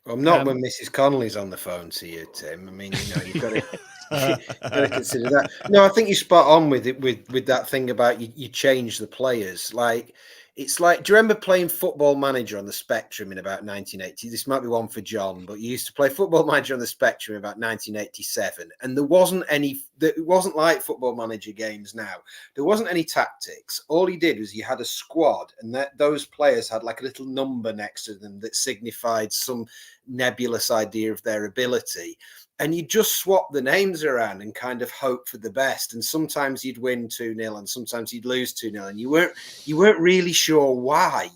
Well, not when Mrs. Connolly's on the phone to you, Tim. I mean, you've got to consider that. No, I think you're spot on with it, with that thing about you change the players. Like, it's like, do you remember playing Football Manager on the Spectrum in about 1980? This might be one for John, but you used to play Football Manager on the Spectrum in about 1987, and it wasn't like Football Manager games now. There wasn't any tactics. All you did was you had a squad, and those players had like a little number next to them that signified some nebulous idea of their ability. And you just swap the names around and kind of hope for the best. And sometimes you'd win 2-0 and sometimes you'd lose 2-0. And you weren't really sure why.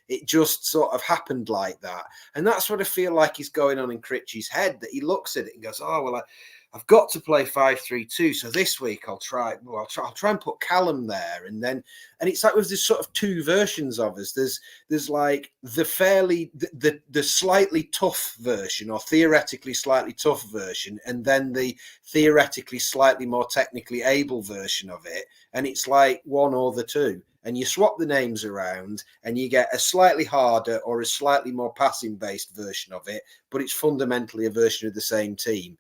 It just sort of happened like that. And that's what I feel like is going on in Critchley's head, that he looks at it and goes, oh, well, I've got to play 5-3-2. So this week I'll try and put Callum there. And it's like there's sort of two versions of us. There's like the slightly tough version, or theoretically slightly tough version, and then the theoretically slightly more technically able version of it. And it's like one or the two. And you swap the names around and you get a slightly harder or a slightly more passing based version of it, but it's fundamentally a version of the same team.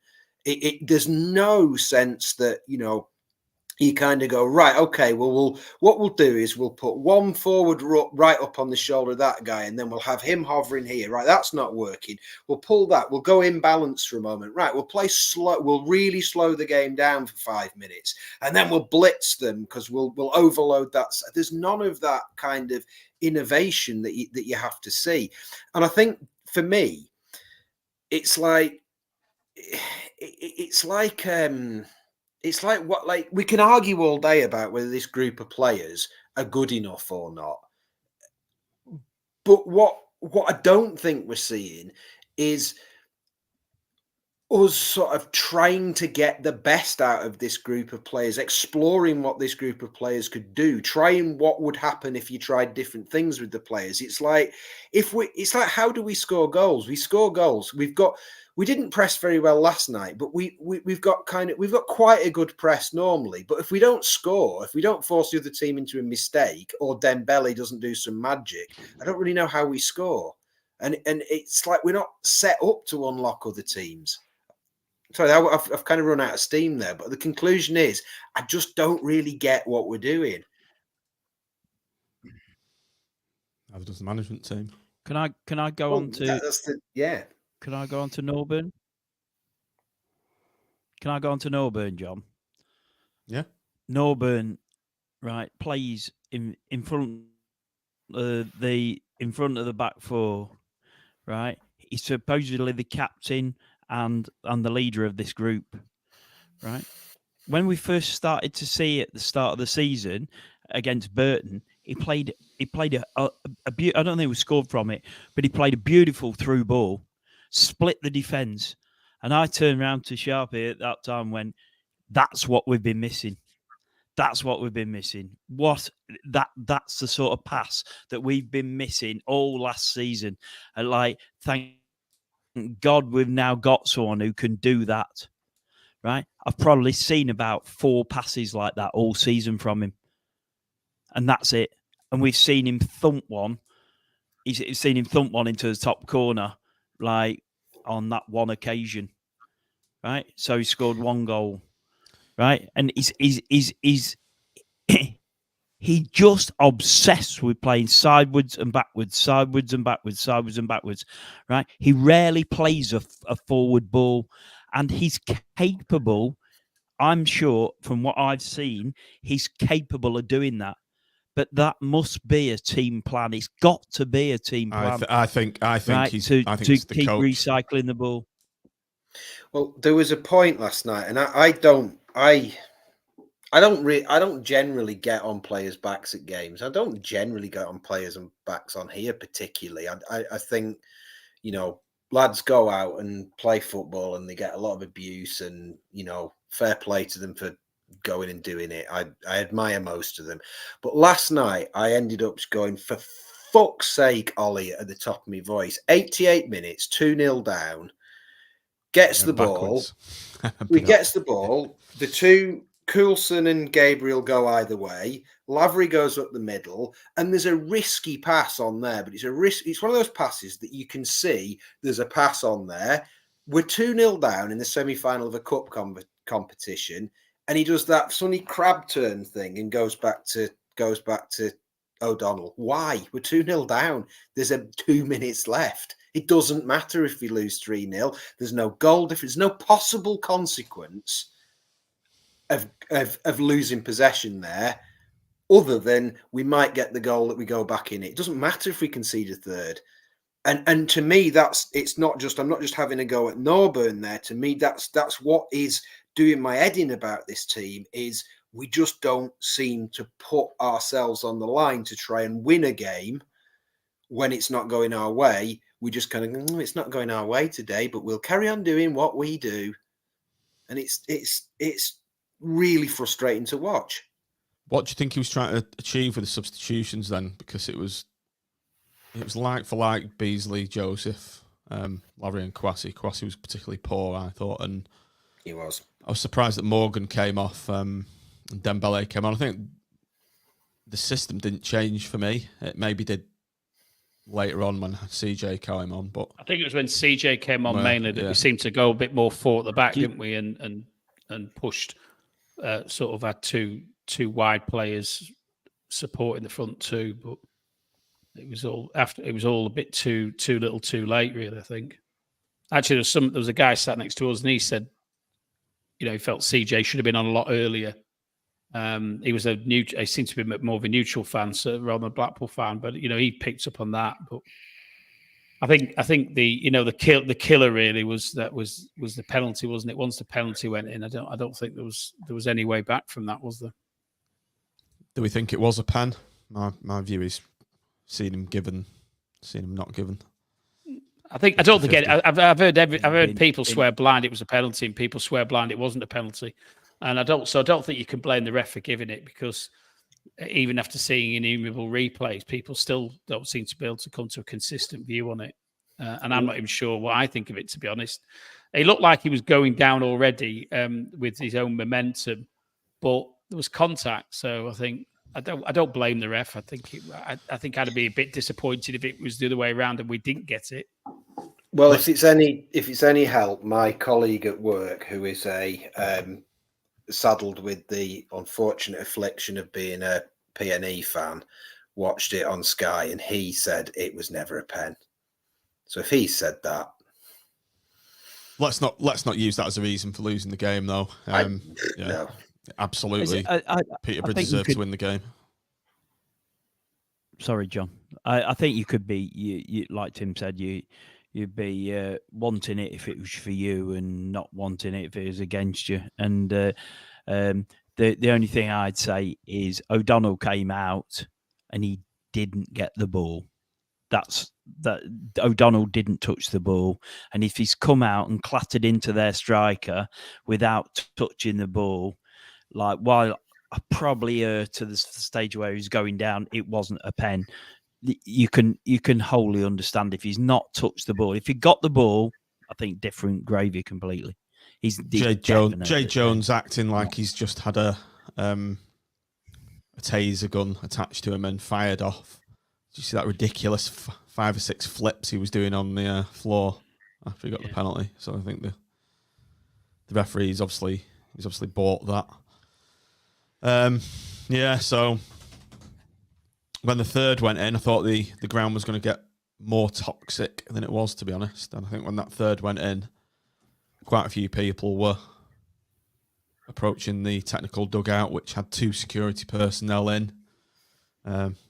There's no sense that, you kind of go, right, okay, well, what we'll do is we'll put one forward right up on the shoulder of that guy, and then we'll have him hovering here. Right, that's not working. We'll pull that. We'll go in balance for a moment. Right, we'll play slow. We'll really slow the game down for 5 minutes, and then we'll blitz them because we'll overload that. There's none of that kind of innovation that you have to see. And I think for me, it's like we can argue all day about whether this group of players are good enough or not. But what I don't think we're seeing is us sort of trying to get the best out of this group of players, exploring what this group of players could do, trying what would happen if you tried different things with the players. It's like how do we score goals? We score goals. We didn't press very well last night, but we've got quite a good press normally. But if we don't score, if we don't force the other team into a mistake, or Dembele doesn't do some magic, I don't really know how we score. And it's like we're not set up to unlock other teams. Sorry, I've kind of run out of steam there, but the conclusion is I just don't really get what we're doing. How does the management team? Can I go on to? Can I go on to Norburn? Can I go on to Norburn, John? Yeah. Norburn, right, plays in front of the back four, right? He's supposedly the captain and the leader of this group, right? When we first started to see at the start of the season against Burton, he played I don't think he was scored from it, but he played a beautiful through ball, split the defence, and I turned around to Sharpie at that time when that's what we've been missing. That's what we've been missing. That's the sort of pass that we've been missing all last season. And like, thank God we've now got someone who can do that. Right? I've probably seen about 4 passes like that all season from him. And that's it. And we've seen him thump one. He's seen him thump one into the top corner, like on that one occasion. Right? So he scored 1 goal. Right? And he's he just obsessed with playing sideways and backwards, sideways and backwards, sideways and backwards. Right? He rarely plays a forward ball, and he's capable. I'm sure from what I've seen, he's capable of doing that. But that must be a team plan. It's got to be a team plan. I think right? he's to the keep coach. recycling the ball. Well, there was a point last night, and I don't generally get on players' backs at games. I don't generally get on players' backs on here particularly. I think, lads go out and play football and they get a lot of abuse, and, fair play to them for going and doing it. I admire most of them. But last night I ended up going, for fuck's sake, Ollie, at the top of my voice. 88 minutes, 2-0 down, gets the ball. He gets the ball. The two, Coulson and Gabriel, go either way. Lavery goes up the middle, and there's a risky pass on there, but it's one of those passes that you can see there's a pass on there. We're 2-0 down in the semi-final of a cup competition, and he does that funny crab turn thing and goes back to O'Donnell. Why? We're 2-0 down. There's 2 minutes left. It doesn't matter if we lose 3-0. There's no goal difference. There's no possible consequence of losing possession there, other than we might get the goal that we go back in. It doesn't matter if we concede a third. And to me, I'm not just having a go at Norburn there. To me, that's what is doing my head in about this team, is we just don't seem to put ourselves on the line to try and win a game when it's not going our way. We just kind of, it's not going our way today, but we'll carry on doing what we do. And it's really frustrating to watch. What do you think he was trying to achieve with the substitutions then? Because it was like for like Beasley, Joseph, Lavery and Kwasi. Kwasi was particularly poor, I thought, and he was. I was surprised that Morgan came off and Dembele came on. I think the system didn't change for me. It maybe did later on when CJ came on, but I think it was when CJ came on mainly that we seemed to go a bit more forward at the back, didn't we? And pushed, sort of had two wide players supporting the front two, but it was all a bit too little, too late, really. I think. Actually, there was a guy sat next to us, and he said, he felt CJ should have been on a lot earlier. He seemed to be more of a neutral fan, so rather than a Blackpool fan, but he picked up on that. But I think the killer really was the penalty, wasn't it? Once the penalty went in, I don't think there was any way back from that, was there? Do we think it was a pen? My view is seen him not given. I don't think I've heard people swear blind it was a penalty, and people swear blind it wasn't a penalty, and I don't think you can blame the ref for giving it, because even after seeing innumerable replays, people still don't seem to be able to come to a consistent view on it, and I'm not even sure what I think of it, to be honest. It looked like he was going down already with his own momentum, but there was contact, so I think. I don't blame the ref. I think I'd be a bit disappointed if it was the other way around and we didn't get it. Well, if it's any help, my colleague at work, who is saddled with the unfortunate affliction of being a PNE fan, watched it on Sky, and he said it was never a pen. So if he said that, let's not use that as a reason for losing the game, though. No. Absolutely. Peterborough deserved to win the game. Sorry, John. I think you could be, you like Tim said, you'd be wanting it if it was for you and not wanting it if it was against you. And the only thing I'd say is O'Donnell came out and he didn't get the ball. That O'Donnell didn't touch the ball. And if he's come out and clattered into their striker without touching the ball, like, while probably to the stage where he's going down. It wasn't a pen. You can wholly understand if he's not touched the ball. If he got the ball, I think different gravy completely. He's Jay Jones acting like he's just had a taser gun attached to him and fired off. Did you see that ridiculous 5 or 6 flips he was doing on the floor after he got the penalty? So I think the referee he's obviously bought that. So when the third went in, I thought the ground was going to get more toxic than it was, to be honest. And I think when that third went in, quite a few people were approaching the technical dugout, which had 2 security personnel in.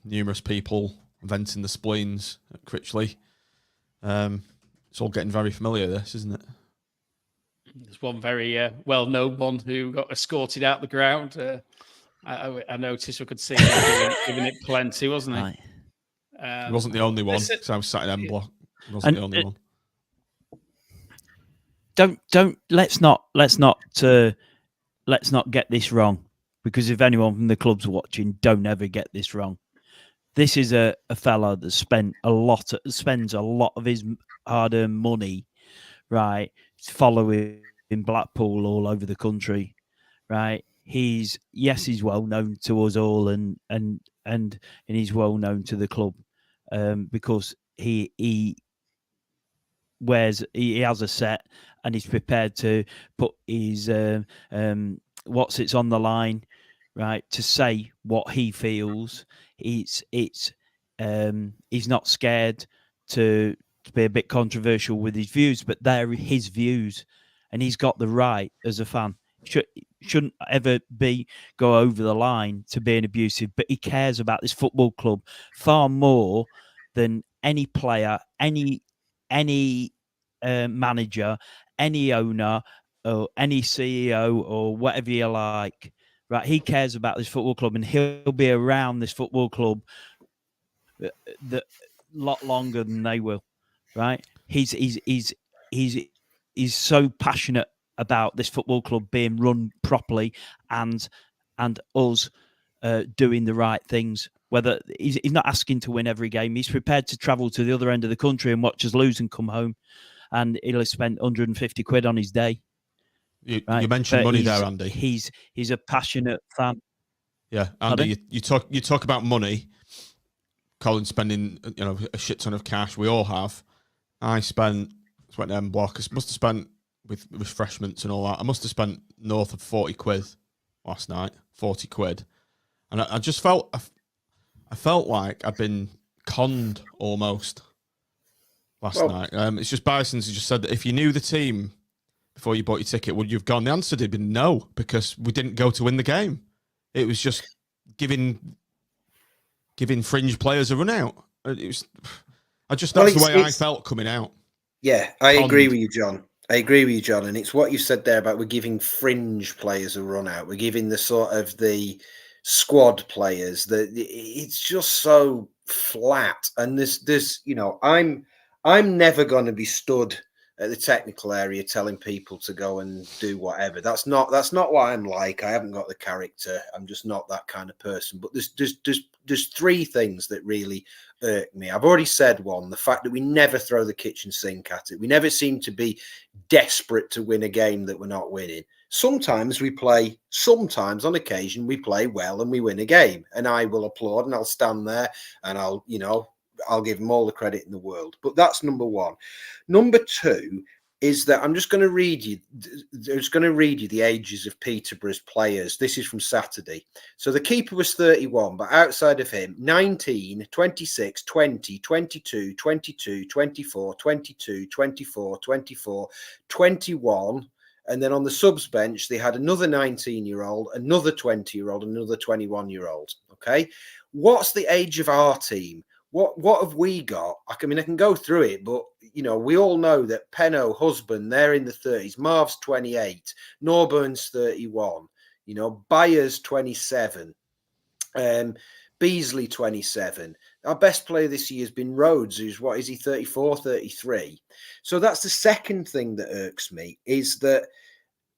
Numerous people venting the spleens at Critchley. It's all getting very familiar, this, isn't it? There's one very well-known one who got escorted out the ground. I noticed we could see him giving it plenty, wasn't he? Right. He wasn't the only one, because I was sat in M block. He wasn't the only one. Let's not get this wrong, because if anyone from the club's watching, don't ever get this wrong. This is a fella that spends a lot of his hard-earned money, right, following Blackpool all over the country, right. He's well known to us all, and he's well known to the club, because he has a set and he's prepared to put his what sits on the line, right, to say what he feels. He's not scared to be a bit controversial with his views, but they're his views, and he's got the right as a fan. Shouldn't ever go over the line to being abusive, but he cares about this football club far more than any player, any manager, any owner, or any CEO, or whatever you like. Right, he cares about this football club, and he'll be around this football club that lot longer than they will. Right, he's so passionate about this football club being run properly, and us doing the right things. Whether he's not asking to win every game, he's prepared to travel to the other end of the country and watch us lose and come home, and he'll have spent 150 quid on his day. You mentioned money there, Andy. He's a passionate fan. Yeah, Andy, you talk about money. Colin spending a shit ton of cash. We all have. I went to M block. I must have spent, with refreshments and all that, I must have spent north of 40 quid last night. 40 quid, and I just felt I felt like I'd been conned almost last night. It's just Bison's who just said that if you knew the team before you bought your ticket, would you have gone? The answer had been no, because we didn't go to win the game. It was just giving fringe players a run out. That's the way I felt coming out. Yeah, I agree with you, John. And it's what you said there about we're giving fringe players a run out. We're giving the sort of the squad players it's just so flat. And there's I'm never going to be stood at the technical area telling people to go and do whatever. That's not what I'm like. I haven't got the character. I'm just not that kind of person. But there's 3 things that really irk me. I've already said one, the fact that we never throw the kitchen sink at it. We never seem to be desperate to win a game that we're not winning. Sometimes on occasion we play well and we win a game, and I will applaud and I'll stand there and I'll give them all the credit in the world. But that's number 1. Number 2 is that I'm just going to read you the ages of Peterborough's players. This is from Saturday. So the keeper was 31, but outside of him, 19, 26, 20, 22, 22, 24, 22, 24, 24, 21. And then on the subs bench, they had another 19-year-old, another 20-year-old, another 21-year-old. Okay. What's the age of our team? What have we got? I can go through it, but we all know that Penno, Husband, they're in the 30s. Marv's 28, Norburn's 31, Byers 27, Beasley 27. Our best player this year has been Rhodes, who's 34, 33. So that's the second thing that irks me, is that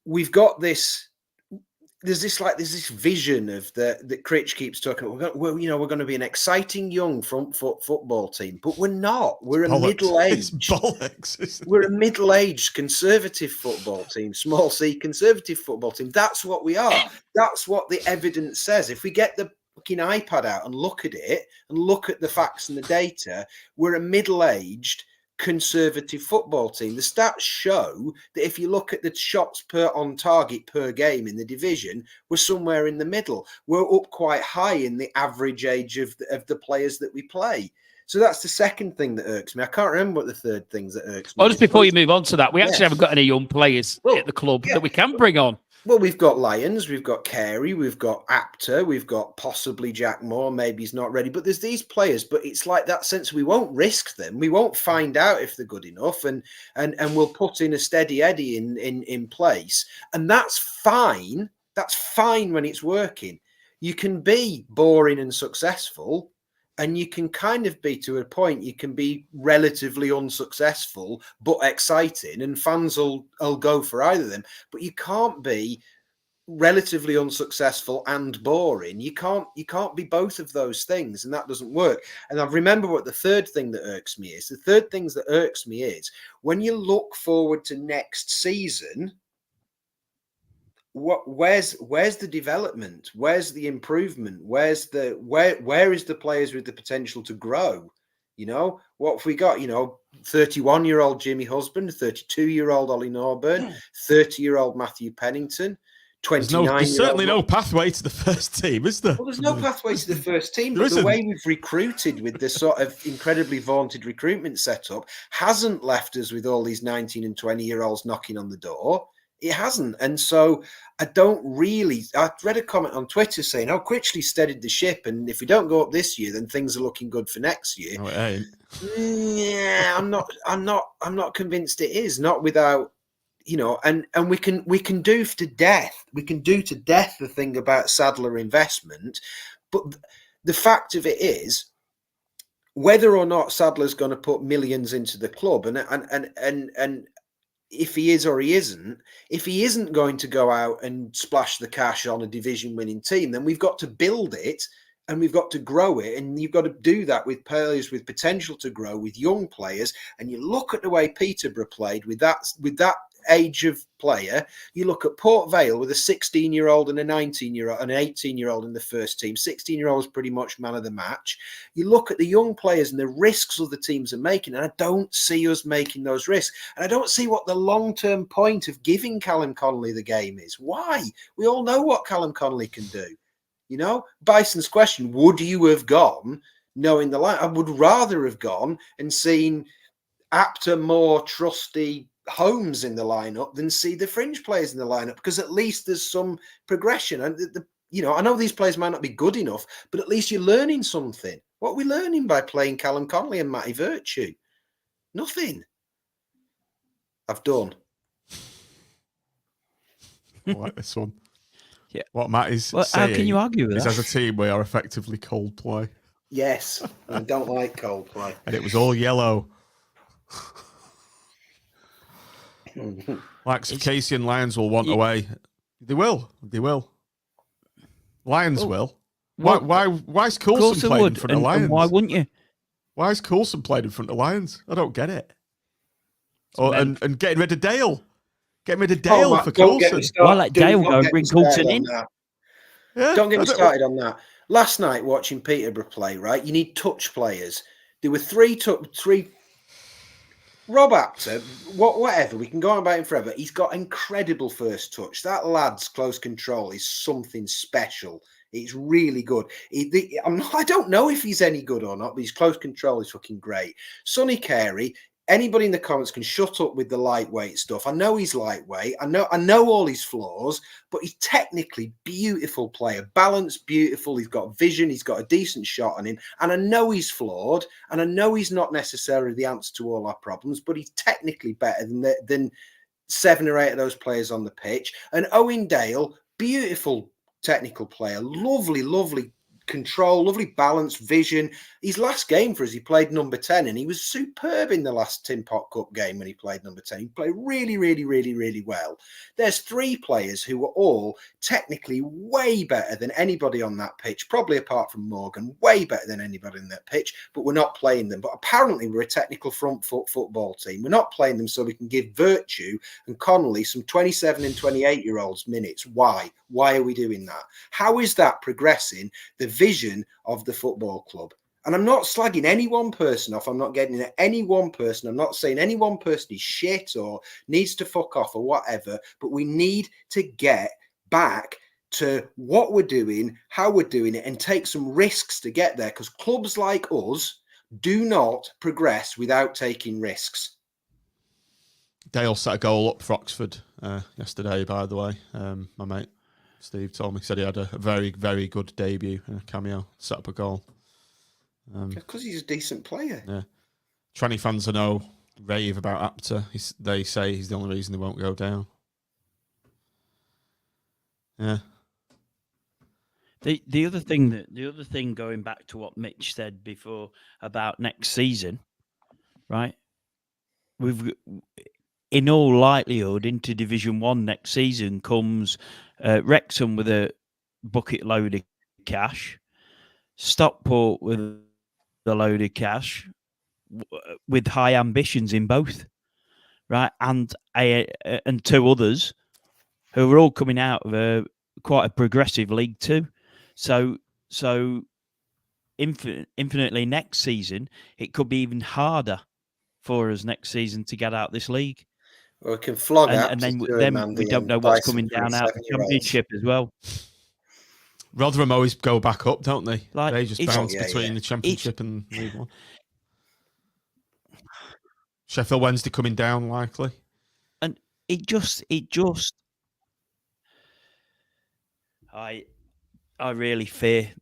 we've got this. there's this vision of that Critch keeps talking about. We're going to be an exciting young front foot football team, but we're not. We're a middle-aged. It's bollocks. We're a middle-aged conservative football team, small C conservative football team. That's what we are. That's what the evidence says. If we get the fucking iPad out and look at it and look at the facts and the data, we're a middle-aged conservative football team. The stats show that if you look at the shots per on target per game in the division, we're somewhere in the middle. We're up quite high in the average age of the players that we play. So that's the second thing that irks me. I can't remember what the third things that irks me. Well, just before you move on to that, we actually haven't got any young players at the club that we can bring on. Well, we've got Lyons, we've got Carey, we've got Apter, we've got possibly Jack Moore. Maybe he's not ready, but there's these players. But it's like that sense we won't risk them. We won't find out if they're good enough, and we'll put in a steady Eddie in place, and that's fine. That's fine when it's working. You can be boring and successful, and you can kind of be, to a point, you can be relatively unsuccessful but exciting, and fans will go for either of them. But you can't be relatively unsuccessful and boring. You can't be both of those things, and that doesn't work. And I remember what the third thing that irks me is. The third thing that irks me is when you look forward to next season. Where's the development? Where's the improvement? Where is the players with the potential to grow? What have we got? 31-year-old Jimmy Husband, 32-year-old Ollie Norburn, 30-year-old Matthew Pennington, 29. There's certainly no pathway to the first team, is there? Well, there's no pathway to the first team, but the way we've recruited with this sort of incredibly vaunted recruitment setup hasn't left us with all these 19 and 20-year-olds knocking on the door. It hasn't. And so I read a comment on Twitter saying, Critchley steadied the ship, and if we don't go up this year, then things are looking good for next year. No, it ain't. Yeah, I'm not convinced it is. Not without, and we can do to death. We can do to death the thing about Sadler investment, but the fact of it is, whether or not Sadler's going to put millions into the club, and if he is or he isn't, if he isn't going to go out and splash the cash on a division-winning team, then we've got to build it and we've got to grow it. And you've got to do that with players with potential to grow, with young players. And you look at the way Peterborough played with that age of player. You look at Port Vale with a 16-year-old and a 19-year-old and an 18-year-old in the first team. 16-year-old was pretty much man of the match. You look at the young players and the risks other teams are making, and I don't see us making those risks. And I don't see what the long-term point of giving Callum Connolly the game is. Why? We all know what Callum Connolly can do. Bison's question, would you have gone knowing the line? I would rather have gone and seen Apter, more trusty Holmes in the lineup than see the fringe players in the lineup, because at least there's some progression. And I know these players might not be good enough, but at least you're learning something. What are we learning by playing Callum Connolly and Matty Virtue? Nothing. I've done. I like this one. Yeah. What Matt is saying, how can you argue with is that? as a team we are effectively Coldplay. Yes, I don't like Coldplay. And it was all yellow. Like Casey and Lions will want away. They will. Lions will. Why is Coulson playing in front of Lions? And why wouldn't you? Why is Coulson playing in front of Lions? I don't get it. And getting rid of Dale. Getting rid of Dale for Coulson. Why let Dale go and bring Coulson in? Yeah, don't get me started on that. Last night watching Peterborough play, right? You need touch players. There were three. Rob Apter, whatever, we can go on about him forever. He's got incredible first touch. That lad's close control is something special. It's really good. I don't know if he's any good or not, but his close control is fucking great. Sonny Carey, anybody in the comments can shut up with the lightweight stuff. I know he's lightweight. I know all his flaws, but he's technically beautiful player. Balanced, beautiful. He's got vision. He's got a decent shot on him. And I know he's flawed. And I know he's not necessarily the answer to all our problems, but he's technically better than 7 or 8 of those players on the pitch. And Owen Dale, beautiful technical player. Lovely control, lovely balance, vision. His last game for us, he played number 10, and he was superb in the last Tin Pot Cup game when he played number 10. He played really, really, really, really well. There's 3 players who were all technically way better than anybody on that pitch, probably apart from Morgan, way better than anybody on that pitch, but we're not playing them. But apparently we're a technical front foot football team. We're not playing them so we can give Virtue and Connolly some 27 and 28-year-olds minutes. Why? Why are we doing that? How is that progressing the vision of the football club? And I'm not slagging any one person off. I'm not getting at any one person. I'm not saying any one person is shit or needs to fuck off or whatever. But we need to get back to what we're doing, how we're doing it, and take some risks to get there. Because clubs like us do not progress without taking risks. Dale set a goal up for Oxford yesterday, by the way. My mate Steve told me, said he had a very, very good debut, cameo, set up a goal. Because he's a decent player. Yeah. Tranny fans I know rave about Apter. They say he's the only reason they won't go down. Yeah. The other thing going back to what Mitch said before about next season, right? We've, in all likelihood, into Division 1 next season comes Wrexham with a bucket load of cash, Stockport with a load of cash, with high ambitions in both, right? And 2 others who are all coming out of quite a progressive League 2. So infinitely next season, it could be even harder for us next season to get out this league. Or we can flog and then we don't know what's coming down out of the Championship as well. Rotherham always go back up, don't they? Like, they just bounce between the Championship and League 1. Sheffield Wednesday coming down likely. And it just I really fear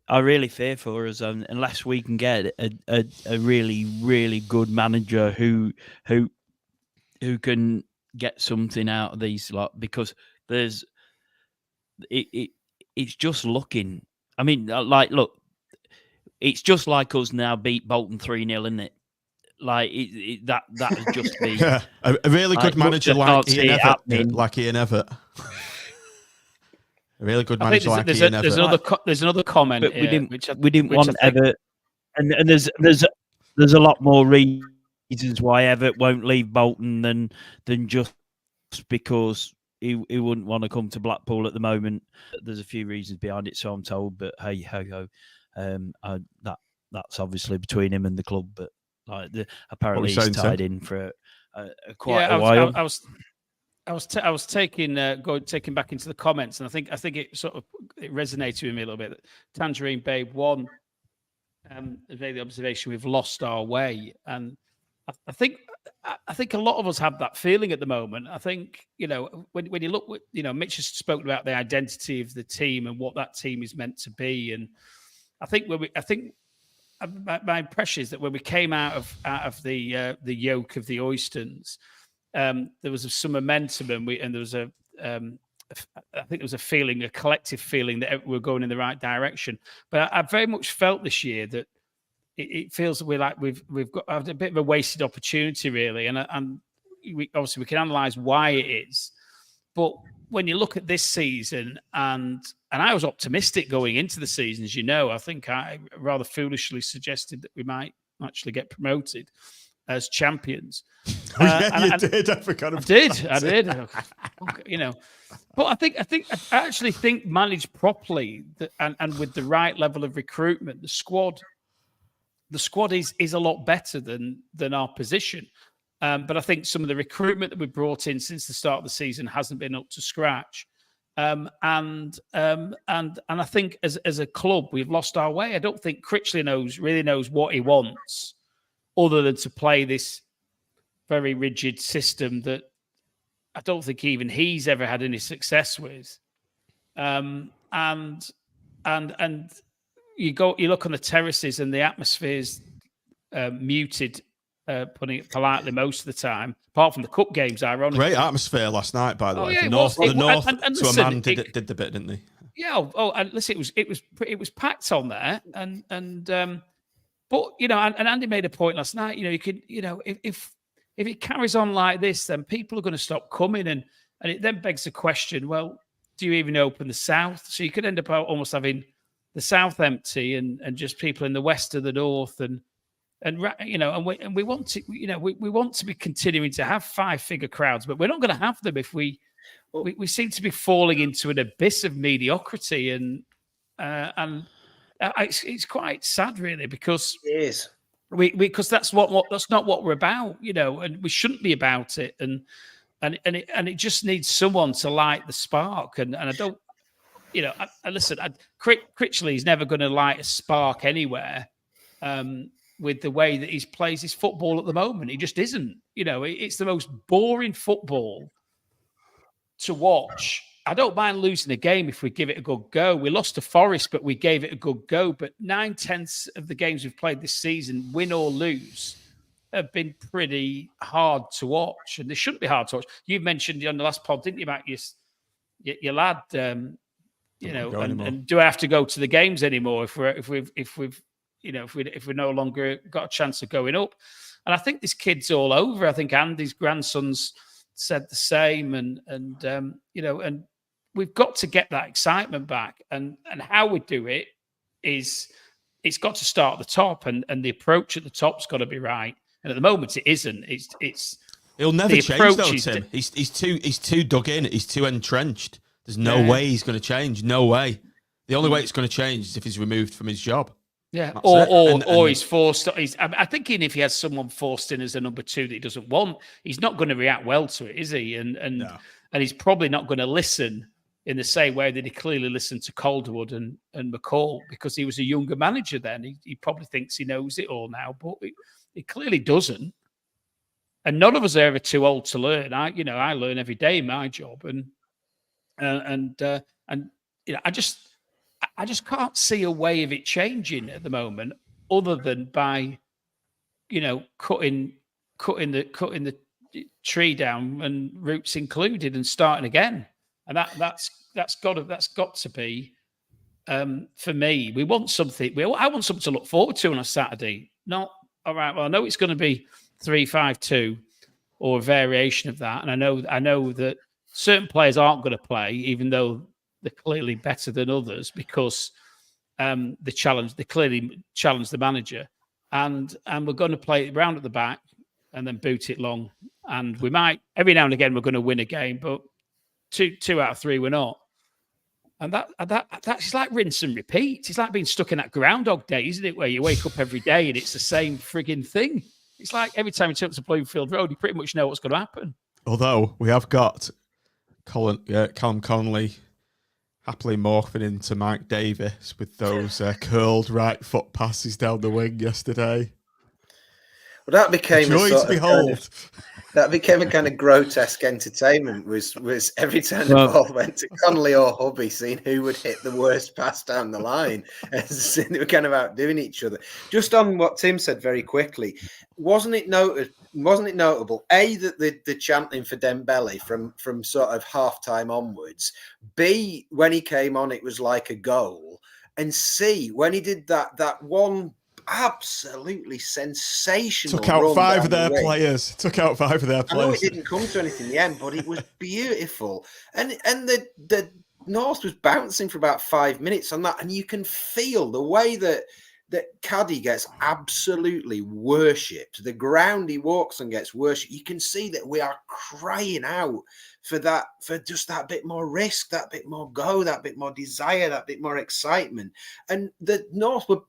for us unless we can get a really, really good manager who can get something out of these lot, because it's just looking. I mean, look, it's just like us now beat Bolton 3-0, isn't it? Like that would just be a really good manager like Ian Everett. A really good manager like Ian Everett. There's another comment, but here, we didn't want Everett, and there's a lot more reasons why Everett won't leave Bolton than just because he wouldn't want to come to Blackpool at the moment. There's a few reasons behind it, so I'm told. But hey ho, that's obviously between him and the club. But apparently he's tied in for quite a while. I was taking back into the comments, and I think it it resonated with me a little bit. Tangerine Babe 1 made the observation we've lost our way, and I think a lot of us have that feeling at the moment. I think when you look, Mitch has spoken about the identity of the team and what that team is meant to be, and I think my impression is that when we came out of the yoke of the Oystons, there was some momentum, and there was I think there was a feeling, a collective feeling that we're going in the right direction. But I very much felt this year that it feels that we've got a bit of a wasted opportunity, really, and we can analyse why it is. But when you look at this season, and I was optimistic going into the season, as you know, I think I rather foolishly suggested that we might actually get promoted as champions. You did. I forgot about that. I did. But I actually think managed properly and with the right level of recruitment, the squad is a lot better than our position. But I think some of the recruitment that we brought in since the start of the season hasn't been up to scratch. And I think as a club, we've lost our way. I don't think Critchley really knows what he wants, other than to play this very rigid system that I don't think even he's ever had any success with. And you look on the terraces and the atmosphere's muted, putting it politely, most of the time, apart from the cup games, ironically. Great atmosphere last night, by the way. Yeah, the North and to a man did the bit, didn't they? Yeah. And listen, it was packed on there, but you know, and Andy made a point last night. You know, you could, you know, if it carries on like this, then people are going to stop coming, and it then begs the question: well, do you even open the south? So you could end up almost having the south empty and just people in the west or the north, and you know, and we want to, you know, we want to be continuing to have 5-figure crowds, but we're not going to have them if we seem to be falling into an abyss of mediocrity, and it's quite sad, really, because It is. Because that's that's not what we're about, you know, and we shouldn't be about it, and it just needs someone to light the spark, and I don't, you know, listen, Critchley is never going to light a spark anywhere, with the way that he plays his football at the moment. He just isn't, you know, it's the most boring football to watch. I don't mind losing a game if we give it a good go. We lost to Forest, but we gave it a good go. But 9/10 of the games we've played this season, win or lose, have been pretty hard to watch, and they shouldn't be hard to watch. You mentioned on the last pod, didn't you, about your lad? You know, and do I have to go to the games anymore if we've you know, if we're no longer got a chance of going up? And I think this kid's all over. I think Andy's grandsons said the same, and you know, and we've got to get that excitement back, and how we do it is it's got to start at the top, and the approach at the top's got to be right. And at the moment, it isn't. It's He'll never change though, Tim. He's too dug in. He's too entrenched. There's no way he's going to change. No way. The only way it's going to change is if he's removed from his job. Yeah, or he's forced. I think if he has someone forced in as a number 2 that he doesn't want, he's not going to react well to it, is he? And he's probably not going to listen in the same way that he clearly listened to Calderwood and McCall, because he was a younger manager then. He probably thinks he knows it all now, but he clearly doesn't. And none of us are ever too old to learn. I learn every day in my job, and you know, I just can't see a way of it changing at the moment, other than by, you know, cutting the tree down and roots included, and starting again. And that's got to be, for me. We want something. I want something to look forward to on a Saturday. Not all right. Well, I know it's going to be 3-5-2 or a variation of that, and I know that certain players aren't going to play, even though they're clearly better than others, because they clearly challenge the manager, and we're going to play it round at the back and then boot it long. And we might, every now and again, we're going to win a game, but two out of 3 we're not. And that's like rinse and repeat. It's like being stuck in that Groundhog Day, isn't it? Where you wake up every day and it's the same frigging thing. It's like every time you turn up to Bloomfield Road, you pretty much know what's going to happen. Although we have got Callum Connolly happily morphing into Mike Davis with those curled right foot passes down the wing yesterday. Well, that became that became a kind of grotesque entertainment. Was every time the ball went to Connolly or Hubby, seeing who would hit the worst pass down the line, and they were kind of outdoing each other. Just on what Tim said very quickly, wasn't it notable? A, that the chanting for Dembele from sort of halftime onwards. B, when he came on, it was like a goal. And C, when he did that one absolutely sensational. Took out 5 of their players. I know it didn't come to anything in the end, but it was beautiful. And the North was bouncing for about 5 minutes on that, and you can feel the way that Caddy gets absolutely worshipped. The ground he walks on gets worshipped. You can see that we are crying out for just that bit more risk, that bit more go, that bit more desire, that bit more excitement. And the North were.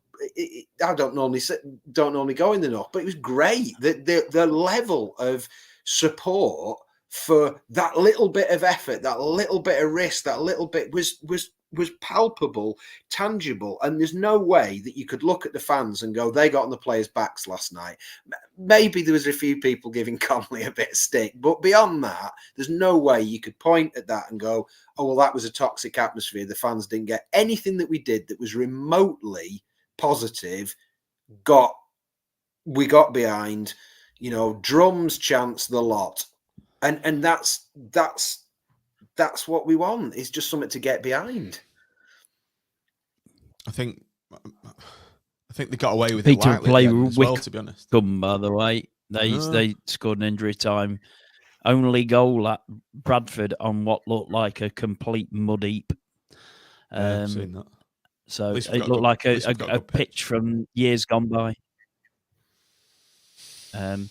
I don't normally go in the North, but it was great. The level of support for that little bit of effort, that little bit of risk, that little bit was palpable, tangible. And there's no way that you could look at the fans and go, they got on the players' backs last night. Maybe there was a few people giving Connolly a bit of stick, but beyond that, there's no way you could point at that and go, oh, well, that was a toxic atmosphere. The fans didn't get anything that we did that was remotely positive. We got behind, you know, drums, chants, the lot, and that's what we want. It's just something to get behind. I think they got away with it Peter lightly play at the end as well, to be honest. Wickham, by the way. They scored an injury time. Only goal at Bradford on what looked like a complete mud heap. I've seen that. So it looked like a pitch from years gone by. I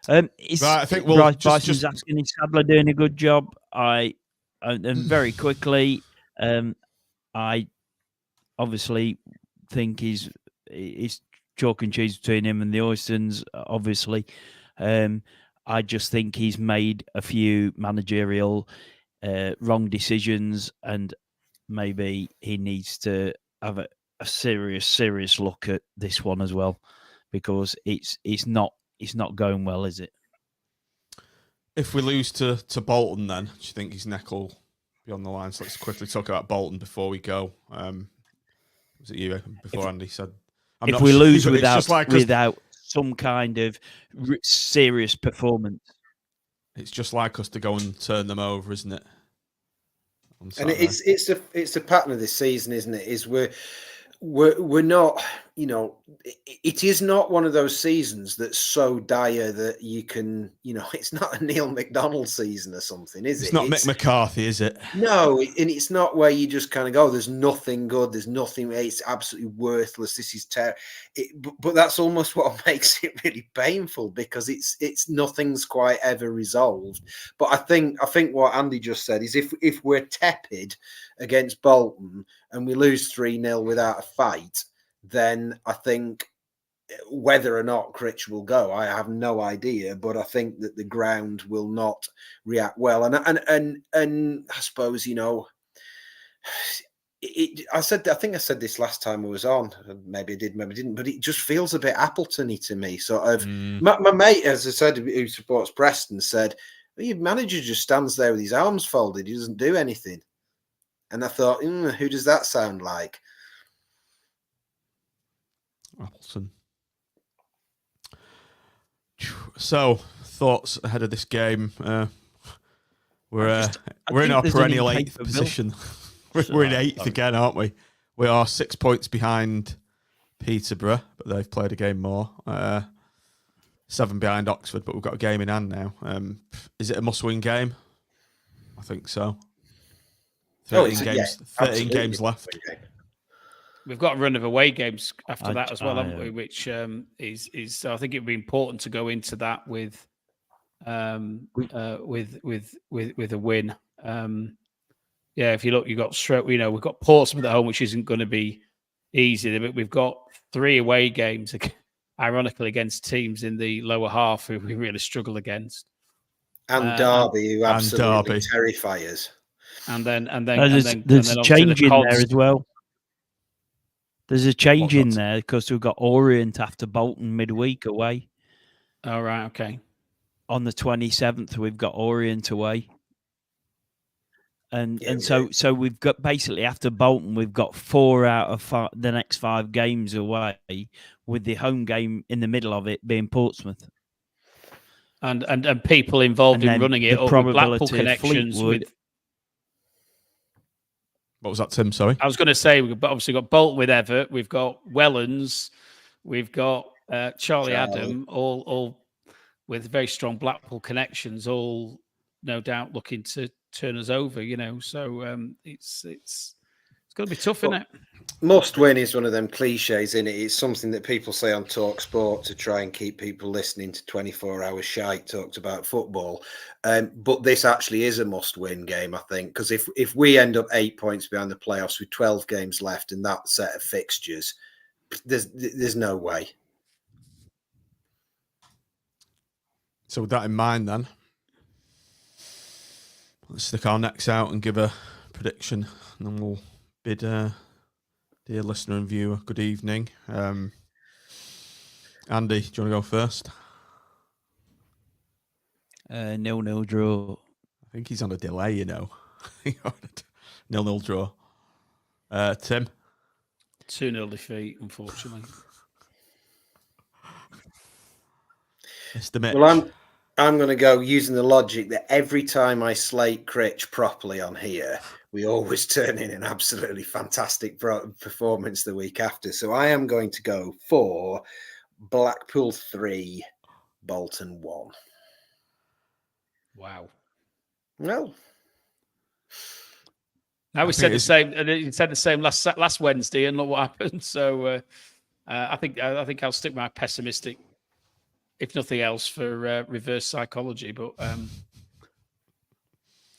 think Bryce Bison's asking, is Sadler doing a good job? And very quickly, I obviously think he's chalk and cheese between him and the Oystons, obviously. I just think he's made a few managerial wrong decisions, and maybe he needs to have a serious look at this one as well, because it's not going well, is it? If we lose to Bolton, then do you think his neck will be on the line? So let's quickly talk about Bolton before we go. Was it you before Andy said? If we lose without some kind of serious performance, it's just like us to go and turn them over, isn't it? And it's a pattern of this season, isn't it? Is we're not, it is not one of those seasons that's so dire that you can, it's not a Neil McDonald season or something, is it? It's not Mick McCarthy, is it? No, and it's not where you just kind of go, there's nothing good, there's nothing, it's absolutely worthless, this is terrible. But that's almost what makes it really painful, because it's nothing's quite ever resolved. But I think what Andy just said is if we're tepid against Bolton and we lose 3-0 without a fight, then I think whether or not Critch will go, I have no idea, but I think that the ground will not react well. And I suppose, I think I said this last time I was on, maybe I did, maybe I didn't, but it just feels a bit Appleton-y to me. Sort of, my mate, as I said, who supports Preston, said, your manager just stands there with his arms folded, he doesn't do anything. And I thought, who does that sound like? Appleton. So, thoughts ahead of this game? We're in our perennial 8th position. We're in 8th again, aren't we? We are 6 points behind Peterborough, but they've played a game more. 7 behind Oxford, but we've got a game in hand now. Is it a must-win game? I think so. 13 games left. We've got a run of away games after that as well, haven't we? Which is so I think it would be important to go into that with a win. If you look, we've got Portsmouth at home, which isn't going to be easy. But we've got 3 away games, ironically, against teams in the lower half who we really struggle against. And Derby, who absolutely terrify us. And then there's a change in there as well. There's a change in there because we've got Orient after Bolton midweek away. All right, okay. On the 27th, we've got Orient away. And so we've got basically after Bolton, we've got 4 out of the next 5 games away, with the home game in the middle of it being Portsmouth. And people involved in running it, or with Blackpool connections with. What was that, Tim? Sorry. I was going to say, we've obviously got Bolton with Everett, we've got Wellens, we've got Charlie Adam, all with very strong Blackpool connections, all no doubt looking to turn us over, So it's going to be tough, isn't it? Must win is one of them cliches, isn't it? It's something that people say on Talk Sport to try and keep people listening to 24-hour shite talked about football. But this actually is a must-win game, I think, because if we end up 8 points behind the playoffs with 12 games left in that set of fixtures, there's no way. So with that in mind, then, let's stick our necks out and give a prediction, and then we'll bid dear listener and viewer good evening. Andy, do you want to go first? 0-0 draw. I think he's on a delay, 0-0 draw. Tim? 2-0 defeat, unfortunately. Mr. Mitch. Well, I'm going to go using the logic that every time I slate Critch properly on here, we always turn in an absolutely fantastic performance the week after. So I am going to go for Blackpool 3, Bolton 1. Wow. No. Now we said the same. You said the same last Wednesday, and look what happened. So I think I'll stick my pessimistic, if nothing else, for reverse psychology. But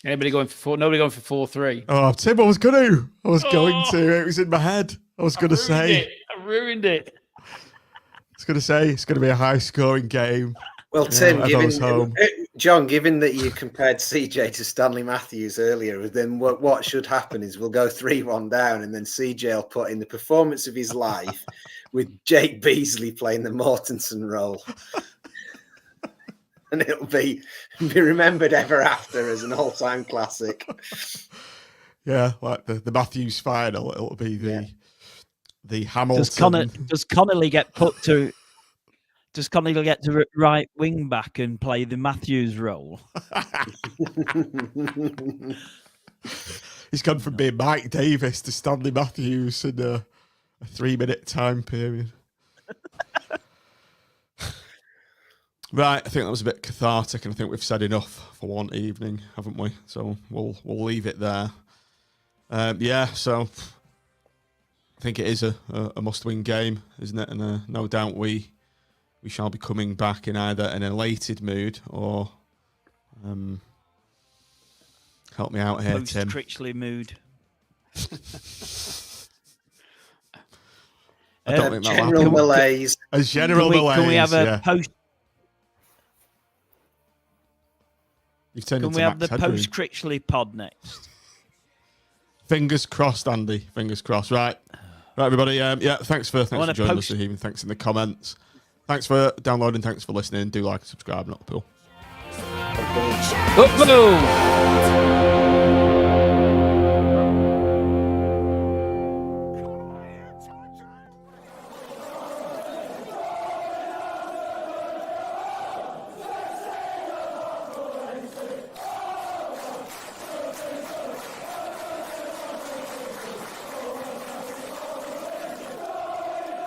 nobody going for 4-3. Oh, Tim, I was going to. It was in my head. I was going to say. I ruined it. I was going to say it's going to be a high-scoring game. Well, Tim, home. John, given that you compared CJ to Stanley Matthews earlier, then what should happen is we'll go 3-1 down, and then CJ will put in the performance of his life with Jake Beasley playing the Mortensen role. And it'll be remembered ever after as an all-time classic. Yeah, like the Matthews final, it'll be the Hamilton. Does Connolly get put to... Does Connolly get to right wing back and play the Matthews role? He's gone from being Mike Davis to Stanley Matthews in a 3-minute time period. Right, I think that was a bit cathartic, and I think we've said enough for one evening, haven't we? So we'll leave it there. So I think it is a must-win game, isn't it? And no doubt we shall be coming back in either an elated mood or help me out here, Tim. Post-Critchley mood. I don't think that'll general happen. malaise. A general malaise. Can we have a post? You've turned Can into we have Max the Headroom. post-Critchley pod next? Fingers crossed, Andy. Fingers crossed. Right, everybody. Thanks for joining us this evening. Thanks in the comments. Thanks for downloading. Thanks for listening. Do like and subscribe. Not the pool. Up the